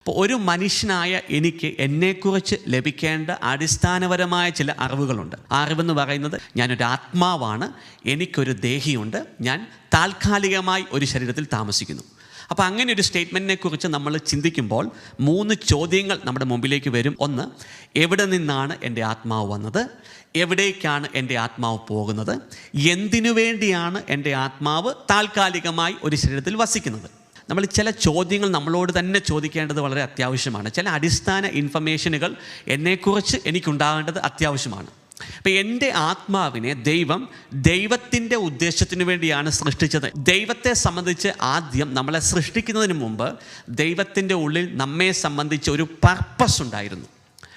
അപ്പോൾ ഒരു മനുഷ്യനായ എനിക്ക് എന്നെക്കുറിച്ച് ലഭിക്കേണ്ട അടിസ്ഥാനപരമായ ചില അറിവുകളുണ്ട്. ആ അറിവെന്ന് പറയുന്നത്, ഞാനൊരു ആത്മാവാണ്, എനിക്കൊരു ദേഹിയുണ്ട്, ഞാൻ താൽക്കാലികമായി ഒരു ശരീരത്തിൽ താമസിക്കുന്നു. അപ്പോൾ അങ്ങനെ ഒരു സ്റ്റേറ്റ്മെൻറ്റിനെ കുറിച്ച് നമ്മൾ ചിന്തിക്കുമ്പോൾ 3 ചോദ്യങ്ങൾ നമ്മുടെ മുമ്പിലേക്ക് വരും. ഒന്ന്, എവിടെ നിന്നാണ് എൻ്റെ ആത്മാവ് വന്നത്? എവിടേക്കാണ് എൻ്റെ ആത്മാവ് പോകുന്നത്? എന്തിനു വേണ്ടിയാണ് എൻ്റെ ആത്മാവ് താൽക്കാലികമായി ഒരു ശരീരത്തിൽ വസിക്കുന്നത്? നമ്മൾ ചില ചോദ്യങ്ങൾ നമ്മളോട് തന്നെ ചോദിക്കേണ്ടത് വളരെ അത്യാവശ്യമാണ്. ചില അടിസ്ഥാന ഇൻഫർമേഷനുകൾ എന്നെക്കുറിച്ച് എനിക്കുണ്ടാകേണ്ടത് അത്യാവശ്യമാണ്. അപ്പോൾ എൻ്റെ ആത്മാവിനെ ദൈവത്തിൻ്റെ ഉദ്ദേശത്തിന് വേണ്ടിയാണ് സൃഷ്ടിച്ചത്. ദൈവത്തെ സംബന്ധിച്ച് ആദ്യം നമ്മളെ സൃഷ്ടിക്കുന്നതിന് മുമ്പ് ദൈവത്തിൻ്റെ ഉള്ളിൽ നമ്മെ സംബന്ധിച്ച് ഒരു പർപ്പസ് ഉണ്ടായിരുന്നു.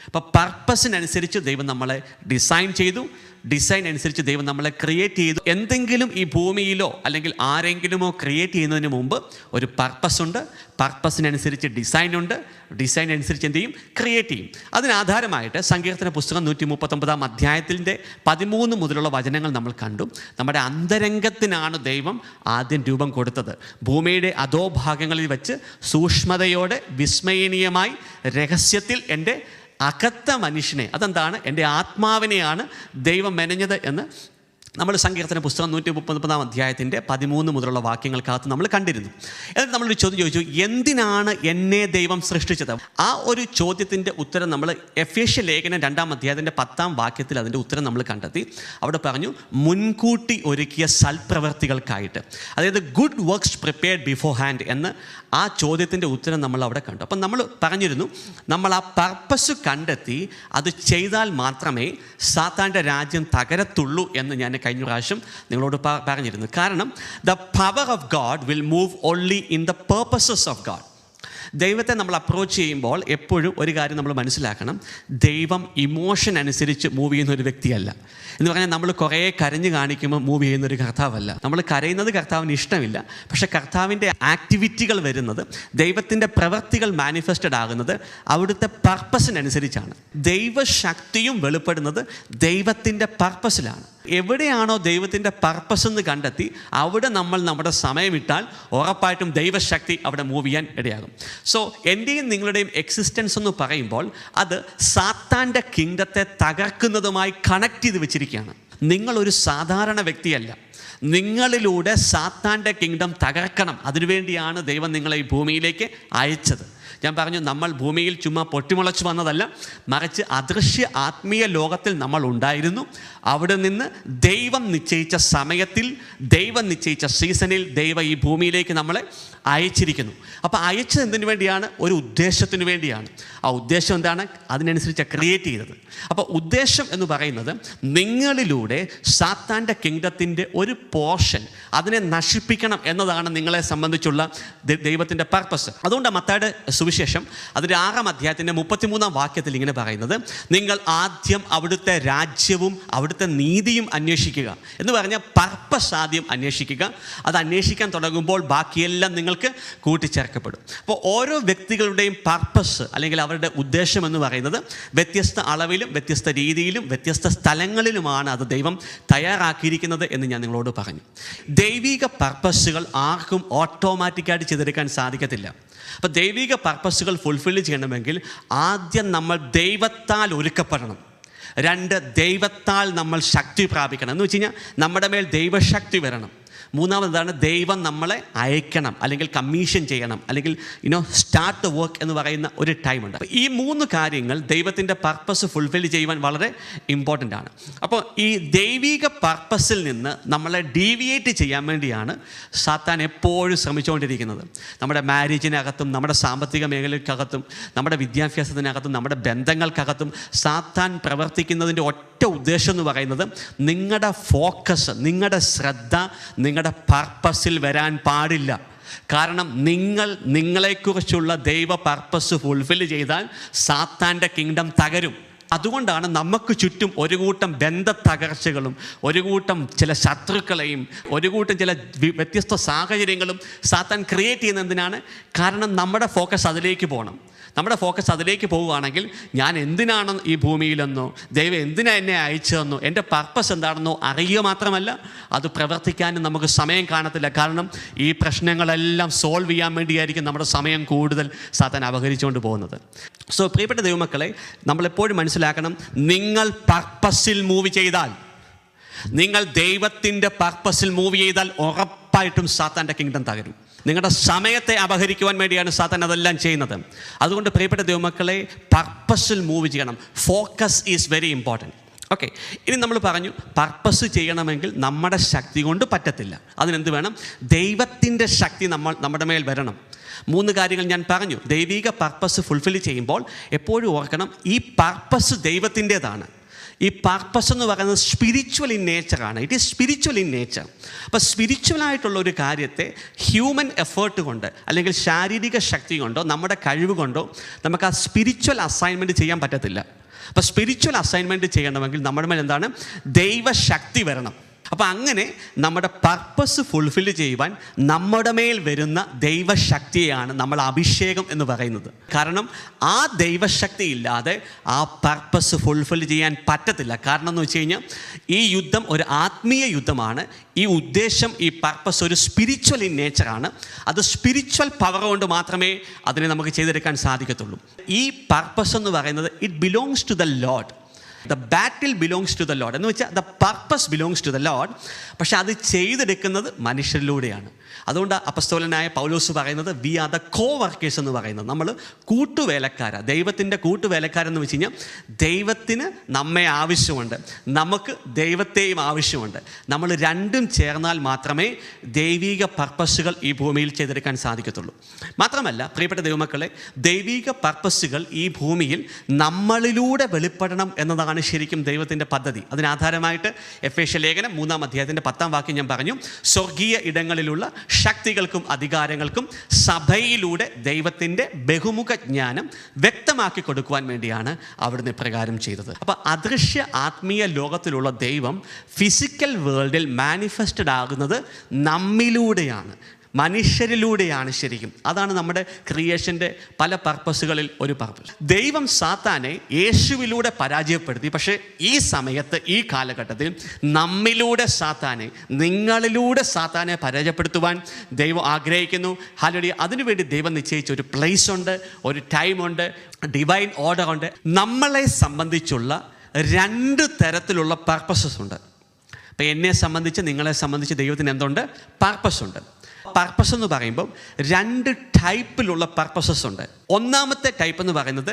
അപ്പോൾ പർപ്പസിനനുസരിച്ച് ദൈവം നമ്മളെ ഡിസൈൻ ചെയ്തു. ഡിസൈൻ അനുസരിച്ച് ദൈവം നമ്മളെ ക്രിയേറ്റ് ചെയ്തു. എന്തെങ്കിലും ഈ ഭൂമിയിലോ അല്ലെങ്കിൽ ആരെങ്കിലുമോ ക്രിയേറ്റ് ചെയ്യുന്നതിന് മുമ്പ് ഒരു പർപ്പസ് ഉണ്ട്. പർപ്പസിനനുസരിച്ച് ഡിസൈനുണ്ട്. ഡിസൈൻ അനുസരിച്ച് എന്ത് ചെയ്യും? ക്രിയേറ്റ് ചെയ്യും. അതിനാധാരമായിട്ട് സങ്കീർത്തന പുസ്തകം 139 അധ്യായത്തിൻ്റെ 13 മുതലുള്ള വചനങ്ങൾ നമ്മൾ കണ്ടു. നമ്മുടെ അന്തരംഗത്തിനാണ് ദൈവം ആദ്യം രൂപം കൊടുത്തത്. ഭൂമിയുടെ അധോഭാഗങ്ങളിൽ വെച്ച് സൂക്ഷ്മതയോടെ വിസ്മയനീയമായി രഹസ്യത്തിൽ എൻ്റെ അകത്ത മനുഷ്യനെ, അതെന്താണ്? എൻ്റെ ആത്മാവിനെയാണ് ദൈവം മെനഞ്ഞത് എന്ന് നമ്മൾ സങ്കീർത്തന പുസ്തകം 139 അധ്യായത്തിൻ്റെ 13 മുതലുള്ള വാക്യങ്ങൾക്കകത്ത് നമ്മൾ കണ്ടിരുന്നു. എന്നിട്ട് നമ്മളൊരു ചോദ്യം ചോദിച്ചു, എന്തിനാണ് എന്നെ ദൈവം സൃഷ്ടിച്ചത്? ആ ഒരു ചോദ്യത്തിൻ്റെ ഉത്തരം നമ്മൾ എഫേസ്യ ലേഖനം 2 അധ്യായത്തിൻ്റെ 10 വാക്യത്തിൽ അതിൻ്റെ ഉത്തരം നമ്മൾ കണ്ടെത്തി. അവിടെ പറഞ്ഞു, മുൻകൂട്ടി ഒരുക്കിയ സൽപ്രവർത്തികൾക്കായിട്ട്, അതായത് good works prepared before hand എന്ന് ആ ചോദ്യത്തിൻ്റെ ഉത്തരം നമ്മൾ അവിടെ കണ്ടു. അപ്പം നമ്മൾ പറഞ്ഞിരുന്നു, നമ്മൾ ആ പർപ്പസ് കണ്ടെത്തി അത് ചെയ്താൽ മാത്രമേ സാത്താൻ്റെ രാജ്യം തകരത്തുള്ളൂ എന്ന് ഞാൻ കഴിഞ്ഞ പ്രാവശ്യം നിങ്ങളോട് പറഞ്ഞിരുന്നു. കാരണം the power of God will move only in the purposes of God. ദൈവത്തെ നമ്മൾ അപ്രോച്ച് ചെയ്യുമ്പോൾ എപ്പോഴും ഒരു കാര്യം നമ്മൾ മനസ്സിലാക്കണം, ദൈവം ഇമോഷൻ അനുസരിച്ച് മൂവ് ചെയ്യുന്ന ഒരു വ്യക്തിയല്ല. എന്ന് പറഞ്ഞാൽ നമ്മൾ കുറേ കരഞ്ഞ് കാണിക്കുമ്പോൾ മൂവ് ചെയ്യുന്നൊരു കർത്താവല്ല. നമ്മൾ കരയുന്നത് കർത്താവിന് ഇഷ്ടമില്ല. പക്ഷേ കർത്താവിൻ്റെ ആക്ടിവിറ്റികൾ വരുന്നത്, ദൈവത്തിൻ്റെ പ്രവൃത്തികൾ മാനിഫെസ്റ്റഡ് ആകുന്നത് അവിടുത്തെ പർപ്പസിനനുസരിച്ചാണ്. ദൈവശക്തിയും വെളിപ്പെടുന്നത് ദൈവത്തിൻ്റെ പർപ്പസിലാണ്. എവിടെയാണോ ദൈവത്തിൻ്റെ പർപ്പസ് എന്ന് കണ്ടെത്തി അവിടെ നമ്മൾ നമ്മുടെ സമയമിട്ടാൽ ഉറപ്പായിട്ടും ദൈവശക്തി അവിടെ മൂവ് ചെയ്യാൻ ഇടയാകും. സോ എൻ്റെയും നിങ്ങളുടെയും എക്സിസ്റ്റൻസ് എന്ന് പറയുമ്പോൾ അത് സാത്താൻ്റെ കിങ്ഡത്തെ തകർക്കുന്നതുമായി കണക്ട് ചെയ്ത് വെച്ചിരിക്കുകയാണ്. നിങ്ങളൊരു സാധാരണ വ്യക്തിയല്ല. നിങ്ങളിലൂടെ സാത്താൻ്റെ കിങ്ഡം തകർക്കണം. അതിനുവേണ്ടിയാണ് ദൈവം നിങ്ങളെ ഈ ഭൂമിയിലേക്ക് അയച്ചത്. ഞാൻ പറഞ്ഞു, നമ്മൾ ഭൂമിയിൽ ചുമ്മാ പൊട്ടിമുളച്ച് വന്നതല്ല, മറിച്ച് അദൃശ്യ ആത്മീയ ലോകത്തിൽ നമ്മൾ ഉണ്ടായിരുന്നു. അവിടെ നിന്ന് ദൈവം നിശ്ചയിച്ച സമയത്തിൽ, ദൈവം നിശ്ചയിച്ച സീസണിൽ ദൈവം ഈ ഭൂമിയിലേക്ക് നമ്മളെ അയച്ചിരിക്കുന്നു. അപ്പോൾ അയച്ചത് എന്തിനു വേണ്ടിയാണ്? ഒരു ഉദ്ദേശത്തിന് വേണ്ടിയാണ്. ആ ഉദ്ദേശം എന്താണ്? അതിനനുസരിച്ച് ക്രിയേറ്റ് ചെയ്തത്. അപ്പോൾ ഉദ്ദേശം എന്ന് പറയുന്നത് നിങ്ങളിലൂടെ സാത്താൻ്റെ കിങ്ഡത്തിൻ്റെ ഒരു പോർഷൻ അതിനെ നശിപ്പിക്കണം എന്നതാണ് നിങ്ങളെ സംബന്ധിച്ചുള്ള ദൈവത്തിൻ്റെ പർപ്പസ്. അതുകൊണ്ട് മത്തായിയുടെ സുവിശേഷം അതിൻ്റെ 6 അധ്യായത്തിൻ്റെ 33 വാക്യത്തിൽ ഇങ്ങനെ പറയുന്നത്, നിങ്ങൾ ആദ്യം അവിടുത്തെ രാജ്യവും അവിടുത്തെ നീതിയും അന്വേഷിക്കുക എന്ന് പറഞ്ഞാൽ പർപ്പസ് ആദ്യം അന്വേഷിക്കുക. അത് അന്വേഷിക്കാൻ തുടങ്ങുമ്പോൾ ബാക്കിയെല്ലാം നിങ്ങൾക്ക് കൂട്ടിച്ചേർക്കപ്പെടും. അപ്പോൾ ഓരോ വ്യക്തികളുടെയും പർപ്പസ് അല്ലെങ്കിൽ അവരുടെ ഉദ്ദേശം എന്ന് പറയുന്നത് വ്യത്യസ്ത അളവിലും വ്യത്യസ്ത രീതിയിലും വ്യത്യസ്ത സ്ഥലങ്ങളിലുമാണ് അത് ദൈവം തയ്യാറാക്കിയിരിക്കുന്നത് എന്ന് ഞാൻ നിങ്ങളോട് പറഞ്ഞു. ദൈവിക പർപ്പസുകൾ ആർക്കും ഓട്ടോമാറ്റിക്കായിട്ട് ചെയ്തെടുക്കാൻ സാധിക്കത്തില്ല. അപ്പോൾ ദൈവിക പർപ്പസുകൾ ഫുൾഫിൽ ചെയ്യണമെങ്കിൽ ആദ്യം നമ്മൾ ദൈവത്താൽ ഒരുക്കപ്പെടണം. 2, ദൈവത്താൽ നമ്മൾ ശക്തി പ്രാപിക്കണം. എന്ന് വെച്ച് കഴിഞ്ഞാൽ നമ്മുടെ മേൽ ദൈവശക്തി വരണം. മൂന്നാമതാണ്, ദൈവം നമ്മളെ അയക്കണം അല്ലെങ്കിൽ കമ്മീഷൻ ചെയ്യണം അല്ലെങ്കിൽ സ്റ്റാർട്ട് ദ വർക്ക് എന്ന് പറയുന്ന ഒരു ടൈമുണ്ട്. അപ്പോൾ ഈ 3 കാര്യങ്ങൾ ദൈവത്തിൻ്റെ പർപ്പസ് ഫുൾഫിൽ ചെയ്യുവാൻ വളരെ ഇമ്പോർട്ടൻ്റ് ആണ്. അപ്പോൾ ഈ ദൈവിക പർപ്പസിൽ നിന്ന് നമ്മളെ ഡീവിയേറ്റ് ചെയ്യാൻ വേണ്ടിയാണ് സാത്താൻ എപ്പോഴും ശ്രമിച്ചുകൊണ്ടിരിക്കുന്നത്. നമ്മുടെ മാരേജിനകത്തും നമ്മുടെ സാമ്പത്തിക മേഖലയ്ക്കകത്തും നമ്മുടെ വിദ്യാഭ്യാസത്തിനകത്തും നമ്മുടെ ബന്ധങ്ങൾക്കകത്തും സാത്താൻ പ്രവർത്തിക്കുന്നതിൻ്റെ ഒറ്റ ഉദ്ദേശം എന്ന് പറയുന്നത് നിങ്ങളുടെ ഫോക്കസ്, നിങ്ങളുടെ ശ്രദ്ധ നിങ്ങളുടെ പർപ്പസിൽ വരാൻ പാടില്ല. കാരണം നിങ്ങളെക്കുറിച്ചുള്ള ദൈവ പർപ്പസ് ഫുൾഫിൽ ചെയ്താൽ സാത്താൻ്റെ കിങ്ഡം തകരും. അതുകൊണ്ടാണ് നമുക്ക് ചുറ്റും ഒരു കൂട്ടം ബന്ധ തകർച്ചകളും ഒരു കൂട്ടം ചില ശത്രുക്കളെയും ഒരു കൂട്ടം ചില വ്യത്യസ്ത സാഹചര്യങ്ങളും സാത്താൻ ക്രിയേറ്റ് ചെയ്യുന്നത് എന്തിനാണ്? കാരണം നമ്മുടെ ഫോക്കസ് അതിലേക്ക് പോകണം. നമ്മുടെ ഫോക്കസ് അതിലേക്ക് പോവുകയാണെങ്കിൽ ഞാൻ എന്തിനാണ് ഈ ഭൂമിയിലെന്നോ ദൈവം എന്തിനാണ് എന്നെ അയച്ചതെന്നോ എൻ്റെ പർപ്പസ് എന്താണെന്നോ അറിയുക മാത്രമല്ല അത് പ്രവർത്തിക്കാനും നമുക്ക് സമയം കാണത്തില്ല. കാരണം ഈ പ്രശ്നങ്ങളെല്ലാം സോൾവ് ചെയ്യാൻ വേണ്ടിയായിരിക്കും നമ്മുടെ സമയം കൂടുതൽ സാത്താൻ അപഹരിച്ചുകൊണ്ട് പോകുന്നത്. സോ പ്രിയപ്പെട്ട ദൈവമക്കളെ, നമ്മളെപ്പോഴും മനസ്സിലാക്കണം, നിങ്ങൾ പർപ്പസിൽ മൂവ് ചെയ്താൽ, നിങ്ങൾ ദൈവത്തിൻ്റെ പർപ്പസിൽ മൂവ് ചെയ്താൽ ഉറപ്പായിട്ടും സാത്താൻ്റെ കിങ്ഡം തകരും. നിങ്ങളുടെ സമയത്തെ അപഹരിക്കുവാൻ വേണ്ടിയാണ് സാത്താൻ അതെല്ലാം ചെയ്യുന്നത്. അതുകൊണ്ട് പ്രിയപ്പെട്ട ദൈവമക്കളെ, പർപ്പസിൽ മൂവ് ചെയ്യണം. Focus is very important. Okay, ഇനി നമ്മൾ പറഞ്ഞു പർപ്പസ് ചെയ്യണമെങ്കിൽ നമ്മുടെ ശക്തി കൊണ്ട് പറ്റത്തില്ല. അതിനെന്ത് വേണം? ദൈവത്തിൻ്റെ ശക്തി നമ്മുടെ മേൽ വരണം. 3 കാര്യങ്ങൾ ഞാൻ പറഞ്ഞു. ദൈവിക പർപ്പസ് ഫുൾഫിൽ ചെയ്യുമ്പോൾ എപ്പോഴും ഓർക്കണം, ഈ പർപ്പസ് ദൈവത്തിൻ്റേതാണ്. ഈ പർപ്പസ് എന്ന് പറയുന്നത് സ്പിരിച്വൽ ഇൻ നേച്ചറാണ്. It is spiritual in nature. അപ്പോൾ സ്പിരിച്വലായിട്ടുള്ള ഒരു കാര്യത്തെ ഹ്യൂമൻ എഫേർട്ട് കൊണ്ട് അല്ലെങ്കിൽ ശാരീരിക ശക്തി കൊണ്ടോ നമ്മുടെ കഴിവ് കൊണ്ടോ നമുക്ക് ആ സ്പിരിച്വൽ അസൈൻമെൻറ്റ് ചെയ്യാൻ പറ്റത്തില്ല. അപ്പോൾ സ്പിരിച്വൽ അസൈൻമെൻറ്റ് ചെയ്യണമെങ്കിൽ നമ്മുടെ മേൽ എന്താണ്? ദൈവശക്തി വരണം. അപ്പോൾ അങ്ങനെ നമ്മുടെ പർപ്പസ് ഫുൾഫിൽ ചെയ്യുവാൻ നമ്മുടെ മേൽ വരുന്ന ദൈവശക്തിയാണ് നമ്മൾ അഭിഷേകം എന്ന് പറയുന്നത്. കാരണം ആ ദൈവശക്തി ഇല്ലാതെ ആ പർപ്പസ് ഫുൾഫിൽ ചെയ്യാൻ പറ്റത്തില്ല. കാരണം എന്ന് വെച്ച് കഴിഞ്ഞാൽ ഈ യുദ്ധം ഒരു ആത്മീയ യുദ്ധമാണ്. ഈ ഉദ്ദേശം, ഈ പർപ്പസ് ഒരു സ്പിരിച്വൽ ഇൻ നേച്ചറാണ്. അത് സ്പിരിച്വൽ പവർ കൊണ്ട് മാത്രമേ അതിനെ നമുക്ക് ചെയ്തെടുക്കാൻ സാധിക്കത്തുള്ളൂ. ഈ പർപ്പസ് എന്ന് പറയുന്നത് it belongs to the Lord. The battle belongs to the Lord എന്ന് വെച്ചാൽ the purpose belongs to the Lord. പക്ഷെ അത് ചെയ്തെടുക്കുന്നത് മനുഷ്യരിലൂടെയാണ്. അതുകൊണ്ട് അപ്പസ്തോലനായ പൗലോസ് പറയുന്നത് we are the co workers എന്ന് പറയുന്നത്. നമ്മൾ കൂട്ടുവേലക്കാരാണ്, ദൈവത്തിൻ്റെ കൂട്ടുവേലക്കാരെന്ന് വെച്ച് കഴിഞ്ഞാൽ ദൈവത്തിന് നമ്മെ ആവശ്യമുണ്ട്, നമുക്ക് ദൈവത്തെയും ആവശ്യമുണ്ട്. നമ്മൾ രണ്ടും ചേർന്നാൽ മാത്രമേ ദൈവിക പർപ്പസുകൾ ഈ ഭൂമിയിൽ ചെയ്തെടുക്കാൻ സാധിക്കത്തുള്ളൂ. മാത്രമല്ല പ്രിയപ്പെട്ട ദൈവമക്കളെ, ദൈവിക പർപ്പസുകൾ ഈ ഭൂമിയിൽ നമ്മളിലൂടെ വെളിപ്പെടണം എന്നതാണ് ശരിക്കും ദൈവത്തിൻ്റെ പദ്ധതി. അതിനാധാരമായിട്ട് എഫേസ്യ ലേഖനം 3-ാം അധ്യായത്തിൻ്റെ 10-ാം വാക്യം ഞാൻ പറഞ്ഞു, സ്വർഗീയ ഇടങ്ങളിലുള്ള ശക്തികൾക്കും അധികാരങ്ങൾക്കും സഭയിലൂടെ ദൈവത്തിൻ്റെ ബഹുമുഖ ജ്ഞാനം വ്യക്തമാക്കി കൊടുക്കുവാൻ വേണ്ടിയാണ് അവിടുന്ന് ഇപ്രകാരം ചെയ്തത്. അപ്പോൾ അദൃശ്യ ആത്മീയ ലോകത്തിലുള്ള ദൈവം ഫിസിക്കൽ വേൾഡിൽ മാനിഫെസ്റ്റഡ് ആകുന്നത് നമ്മിലൂടെയാണ്, മനുഷ്യരിലൂടെയാണ്. ശരിക്കും അതാണ് നമ്മുടെ ക്രിയേഷൻ്റെ പല പർപ്പസുകളിൽ ഒരു പർപ്പസ്. ദൈവം സാത്താനെ യേശുവിലൂടെ പരാജയപ്പെടുത്തി. പക്ഷേ ഈ സമയത്ത്, ഈ കാലഘട്ടത്തിൽ നമ്മിലൂടെ സാത്താനെ, നിങ്ങളിലൂടെ സാത്താനെ പരാജയപ്പെടുത്തുവാൻ ദൈവം ആഗ്രഹിക്കുന്നു. ഹല്ലേലൂയ. അതിനുവേണ്ടി ദൈവം നിശ്ചയിച്ച ഒരു പ്ലേസ് ഉണ്ട്, ഒരു ടൈമുണ്ട്, ഡിവൈൻ ഓർഡർ ഉണ്ട്. നമ്മളെ സംബന്ധിച്ചുള്ള 2 തരത്തിലുള്ള പർപ്പസസ് ഉണ്ട്. അപ്പോൾ എന്നെ സംബന്ധിച്ച്, നിങ്ങളെ സംബന്ധിച്ച് ദൈവത്തിന് എന്തുണ്ട്? പർപ്പസ് ഉണ്ട്. പർപ്പസ് എന്ന് പറയുമ്പോൾ 2 ടൈപ്പിലുള്ള പർപ്പസസ് ഉണ്ട്. ഒന്നാമത്തെ ടൈപ്പ് എന്ന് പറയുന്നത്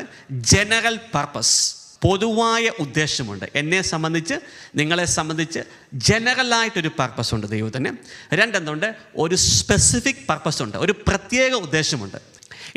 ജനറൽ പർപ്പസ്, പൊതുവായ ഉദ്ദേശമുണ്ട്. എന്നെ സംബന്ധിച്ച്, നിങ്ങളെ സംബന്ധിച്ച് ജനറലായിട്ടൊരു പർപ്പസ് ഉണ്ട് ദൈവത്തിന്. 2 എന്തുണ്ട്? ഒരു സ്പെസിഫിക് പർപ്പസ് ഉണ്ട്, ഒരു പ്രത്യേക ഉദ്ദേശമുണ്ട്.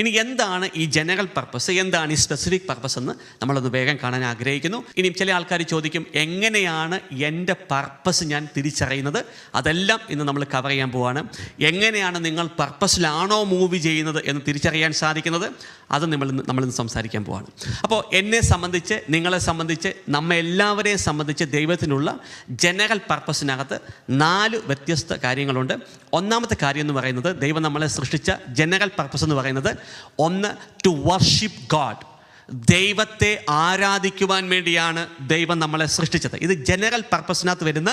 ഇനി എന്താണ് ഈ ജനറൽ പർപ്പസ്, എന്താണ് ഈ സ്പെസിഫിക് പർപ്പസ് എന്ന് നമ്മളൊന്ന് വേഗം കാണാൻ ആഗ്രഹിക്കുന്നു. ഇനി ചില ആൾക്കാർ ചോദിക്കും, എങ്ങനെയാണ് എൻ്റെ പർപ്പസ് ഞാൻ തിരിച്ചറിയുന്നത്? അതെല്ലാം ഇന്ന് നമ്മൾ കവർ ചെയ്യാൻ പോവാണ്. എങ്ങനെയാണ് നിങ്ങൾ പർപ്പസിലാണോ മൂവ് ചെയ്യുന്നത് എന്ന് തിരിച്ചറിയാൻ സാധിക്കുന്നത്? അത് നമ്മളിന്ന് സംസാരിക്കാൻ പോവാണ്. അപ്പോൾ എന്നെ സംബന്ധിച്ച്, നിങ്ങളെ സംബന്ധിച്ച്, നമ്മെ എല്ലാവരെയും സംബന്ധിച്ച് ദൈവത്തിനുള്ള ജനറൽ പർപ്പസിനകത്ത് 4 വ്യത്യസ്ത കാര്യങ്ങളുണ്ട്. ഒന്നാമത്തെ കാര്യം എന്ന് പറയുന്നത്, ദൈവം നമ്മളെ സൃഷ്ടിച്ച ജനറൽ പർപ്പസ് എന്ന് പറയുന്നത്, 1 ടു വർഷിപ്പ് ഗോഡ്. ദൈവത്തെ ആരാധിക്കുവാൻ വേണ്ടിയാണ് ദൈവം നമ്മളെ സൃഷ്ടിച്ചത്. ഇത് ജനറൽ പർപ്പസിനകത്ത് വരുന്ന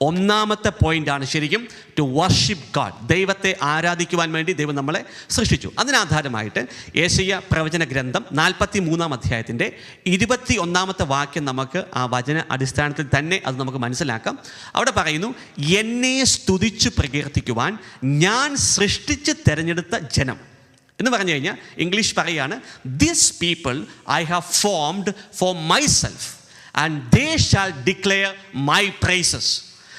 ഒന്നാമത്തെ പോയിൻ്റാണ്. ശരിക്കും ടു വർഷിപ്പ് ഗോഡ്, ദൈവത്തെ ആരാധിക്കുവാൻ വേണ്ടി ദൈവം നമ്മളെ സൃഷ്ടിച്ചു. അതിനാധാരമായിട്ട് യേശയ്യ പ്രവചന ഗ്രന്ഥം 43-ാം അധ്യായത്തിൻ്റെ 21-ാമത്തെ വാക്യം നമുക്ക് ആ വചന അടിസ്ഥാനത്തിൽ തന്നെ അത് നമുക്ക് മനസ്സിലാക്കാം. അവിടെ പറയുന്നു, എന്നെ സ്തുതിച്ചു പ്രകീർത്തിക്കുവാൻ ഞാൻ സൃഷ്ടിച്ച് തിരഞ്ഞെടുത്ത ജനം എന്ന് പറഞ്ഞു കഴിഞ്ഞാൽ ഇംഗ്ലീഷ് പറയുകയാണ്, this people I have formed for myself and they shall declare my praises.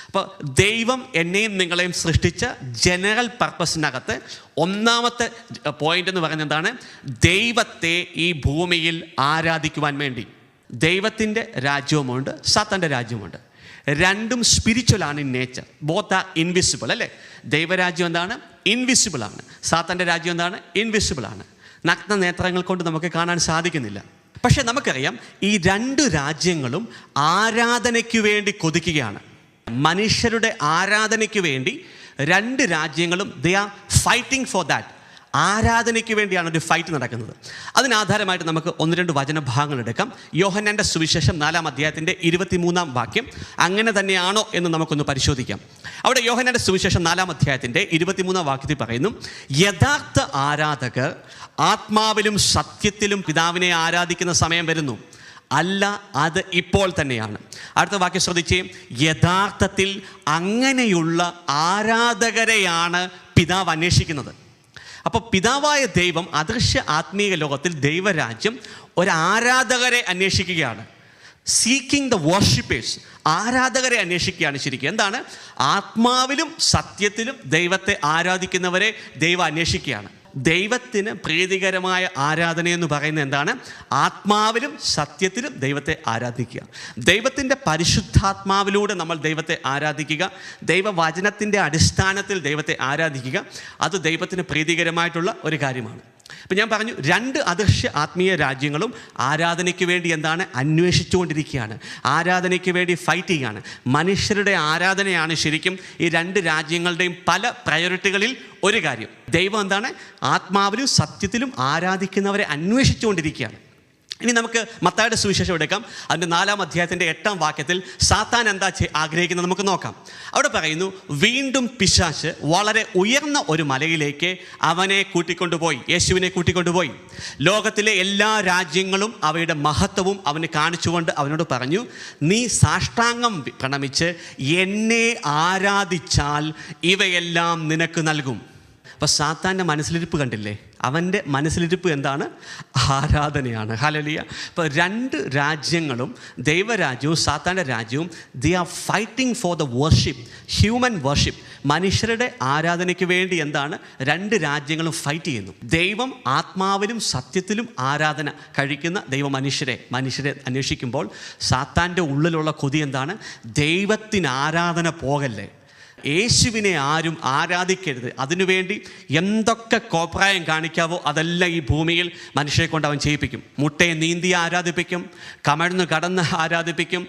അപ്പോൾ ദൈവം എന്നെയും നിങ്ങളെയും സൃഷ്ടിച്ച ജനറൽ പർപ്പസിനകത്ത് ഒന്നാമത്തെ പോയിന്റ് എന്ന് പറയുന്നത് എന്താണ്? ദൈവത്തെ ഈ ഭൂമിയിൽ ആരാധിക്കുവാൻ വേണ്ടി. ദൈവത്തിൻ്റെ രാജ്യവുമുണ്ട്, സാത്താൻ്റെ രാജ്യവുമുണ്ട്. 2ഉം സ്പിരിച്വലാണ് in nature. Both are invisible. അല്ലേ? ദൈവരാജ്യം എന്താണ്? ഇൻവിസിബിൾ ആണ്. സാത്താൻ്റെ രാജ്യം എന്താണ്? ഇൻവിസിബിൾ ആണ്. നഗ്ന നേത്രങ്ങൾ കൊണ്ട് നമുക്ക് കാണാൻ സാധിക്കുന്നില്ല. പക്ഷേ നമുക്കറിയാം ഈ രണ്ട് രാജ്യങ്ങളും ആരാധനയ്ക്ക് വേണ്ടി കൊതിക്കുകയാണ്. മനുഷ്യരുടെ ആരാധനയ്ക്ക് വേണ്ടി രണ്ട് രാജ്യങ്ങളും they are fighting for that. ആരാധനയ്ക്ക് വേണ്ടിയാണ് ഒരു ഫൈറ്റ് നടക്കുന്നത്. അതിനാധാരമായിട്ട് നമുക്ക് 1-2 വചനഭാഗങ്ങൾ എടുക്കാം. യോഹന്നാൻ്റെ സുവിശേഷം 4-ാം അധ്യായത്തിൻ്റെ 23-ാം വാക്യം അങ്ങനെ തന്നെയാണോ എന്ന് നമുക്കൊന്ന് പരിശോധിക്കാം. അവിടെ യോഹന്നാൻ്റെ സുവിശേഷം 4-ാം അധ്യായത്തിൻ്റെ 23-ാം വാക്യത്തിൽ പറയുന്നു, യഥാർത്ഥ ആരാധകർ ആത്മാവിലും സത്യത്തിലും പിതാവിനെ ആരാധിക്കുന്ന സമയം വരുന്നു, അല്ല അത് ഇപ്പോൾ തന്നെയാണ്. അടുത്ത വാക്യം ശ്രദ്ധിച്ചേ, യഥാർത്ഥത്തിൽ അങ്ങനെയുള്ള ആരാധകരെയാണ് പിതാവ് അന്വേഷിക്കുന്നത്. അപ്പോൾ പിതാവായ ദൈവം അദൃശ്യ ആത്മീയ ലോകത്തിൽ ദൈവരാജ്യം ഒരാരാധകരെ അന്വേഷിക്കുകയാണ്. സീക്കിംഗ് ദ വർഷിപ്പേഴ്സ്, ആരാധകരെ അന്വേഷിക്കുകയാണ്. ശരിക്കും എന്താണ്? ആത്മാവിലും സത്യത്തിലും ദൈവത്തെ ആരാധിക്കുന്നവരെ ദൈവം അന്വേഷിക്കുകയാണ്. ദൈവത്തിന് പ്രീതികരമായ ആരാധന എന്ന് പറയുന്നത് എന്താണ്? ആത്മാവിലും സത്യത്തിലും ദൈവത്തെ ആരാധിക്കുക. ദൈവത്തിൻ്റെ പരിശുദ്ധാത്മാവിലൂടെ നമ്മൾ ദൈവത്തെ ആരാധിക്കുക, ദൈവവചനത്തിൻ്റെ അടിസ്ഥാനത്തിൽ ദൈവത്തെ ആരാധിക്കുക. അത് ദൈവത്തിന് പ്രീതികരമായിട്ടുള്ള ഒരു കാര്യമാണ്. ഇപ്പം ഞാൻ പറഞ്ഞു, രണ്ട് അദൃശ്യ ആത്മീയ രാജ്യങ്ങളും ആരാധനയ്ക്ക് വേണ്ടി എന്താണ്? അന്വേഷിച്ചുകൊണ്ടിരിക്കുകയാണ്. ആരാധനയ്ക്ക് വേണ്ടി ഫൈറ്റ് ചെയ്യുകയാണ്. മനുഷ്യരുടെ ആരാധനയാണ് ശരിക്കും ഈ രണ്ട് രാജ്യങ്ങളുടെയും പല പ്രയോറിറ്റികളിൽ ഒരു കാര്യം. ദൈവം എന്താണ്? ആത്മാവിലും സത്യത്തിലും ആരാധിക്കുന്നവരെ അന്വേഷിച്ചുകൊണ്ടിരിക്കുകയാണ്. ഇനി നമുക്ക് മത്തായിയുടെ സുവിശേഷം എടുക്കാം. അതിൻ്റെ 4-ാം അധ്യായത്തിൻ്റെ 8-ാം വാക്യത്തിൽ സാത്താൻ എന്താ ആഗ്രഹിക്കുന്നത് നമുക്ക് നോക്കാം. അവിടെ പറയുന്നു, വീണ്ടും പിശാച് വളരെ ഉയർന്ന ഒരു മലയിലേക്ക് അവനെ കൂട്ടിക്കൊണ്ടുപോയി, യേശുവിനെ കൂട്ടിക്കൊണ്ടുപോയി. ലോകത്തിലെ എല്ലാ രാജ്യങ്ങളും അവയുടെ മഹത്വവും അവന് കാണിച്ചുകൊണ്ട് അവനോട് പറഞ്ഞു, നീ സാഷ്ടാംഗം പ്രണമിച്ച് എന്നെ ആരാധിച്ചാൽ ഇവയെല്ലാം നിനക്ക് നൽകും. അപ്പോൾ സാത്താൻ്റെ മനസ്സിലിരിപ്പ് കണ്ടില്ലേ? അവൻ്റെ മനസ്സിലിരിപ്പ് എന്താണ്? ആരാധനയാണ്. ഹല്ലേലൂയ. ഇപ്പോൾ രണ്ട് രാജ്യങ്ങളും, ദൈവരാജ്യവും സാത്താൻ്റെ രാജ്യവും, they are fighting for the worship, human worship. മനുഷ്യരുടെ ആരാധനയ്ക്ക് വേണ്ടി എന്താണ്? രണ്ട് രാജ്യങ്ങളും ഫൈറ്റ് ചെയ്യുന്നു. ദൈവം ആത്മാവിലും സത്യത്തിലും ആരാധന കഴിക്കുന്ന മനുഷ്യരെ അന്വേഷിക്കുമ്പോൾ സാത്താൻ്റെ ഉള്ളിലുള്ള കൊതി എന്താണ്? ദൈവത്തിന് ആരാധന പോകല്ലേ, യേശുവിനെ ആരും ആരാധിക്കരുത്, അതിനുവേണ്ടി എന്തൊക്കെ കോപ്രായം കാണിക്കാവോ അതെല്ലാം ഈ ഭൂമിയിൽ മനുഷ്യരെ കൊണ്ട് അവൻ ചെയ്യിപ്പിക്കും. മുട്ടയെ നീന്തി ആരാധിപ്പിക്കും, കമഴ്ന്ന് കടന്ന് ആരാധിപ്പിക്കും,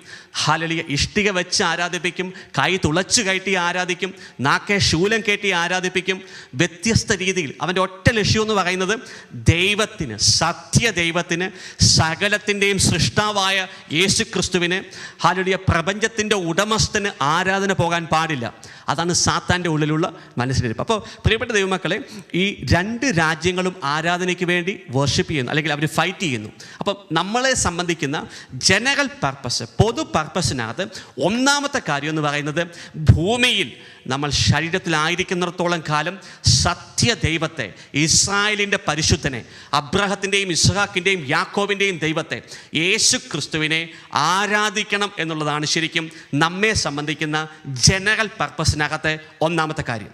ഹല്ലേലൂയ, ഇഷ്ടിക വെച്ച് ആരാധിപ്പിക്കും, കൈ തുളച്ച് കയറ്റി ആരാധിക്കും, നാക്കെ ശൂലം കയറ്റി ആരാധിപ്പിക്കും. വ്യത്യസ്ത രീതിയിൽ അവൻ്റെ ഒറ്റ ലക്ഷ്യം എന്ന് പറയുന്നത് ദൈവത്തിന്, സത്യദൈവത്തിന്, സകലത്തിൻ്റെയും സൃഷ്ടാവായ യേശു ക്രിസ്തുവിന്, ഹല്ലേലൂയ, പ്രപഞ്ചത്തിൻ്റെ ഉടമസ്ഥന് ആരാധന പോകാൻ പാടില്ല. അതാണ് സാത്താൻ്റെ ഉള്ളിലുള്ള മനസ്സിലിരിപ്പ്. അപ്പോൾ പ്രിയപ്പെട്ട ദൈവമക്കളെ, ഈ രണ്ട് രാജ്യങ്ങളും ആരാധനയ്ക്ക് വേണ്ടി വർഷിപ്പ് ചെയ്യുന്നു, അല്ലെങ്കിൽ അവർ ഫൈറ്റ് ചെയ്യുന്നു. അപ്പം നമ്മളെ സംബന്ധിക്കുന്ന ജനറൽ പർപ്പസ്, പൊതു പർപ്പസിനകത്ത് ഒന്നാമത്തെ കാര്യം എന്ന് പറയുന്നത്, ഭൂമിയിൽ നമ്മൾ ശരീരത്തിലായിരിക്കുന്നിടത്തോളം കാലം സത്യദൈവത്തെ, ഇസ്രായേലിൻ്റെ പരിശുദ്ധനെ, അബ്രഹത്തിൻ്റെയും ഇസ്ഹാക്കിൻ്റെയും യാക്കോബിൻ്റെയും ദൈവത്തെ, യേശു ക്രിസ്തുവിനെ ആരാധിക്കണം എന്നുള്ളതാണ് ശരിക്കും നമ്മെ സംബന്ധിക്കുന്ന ജനറൽ പർപ്പസിനകത്തെ ഒന്നാമത്തെ കാര്യം.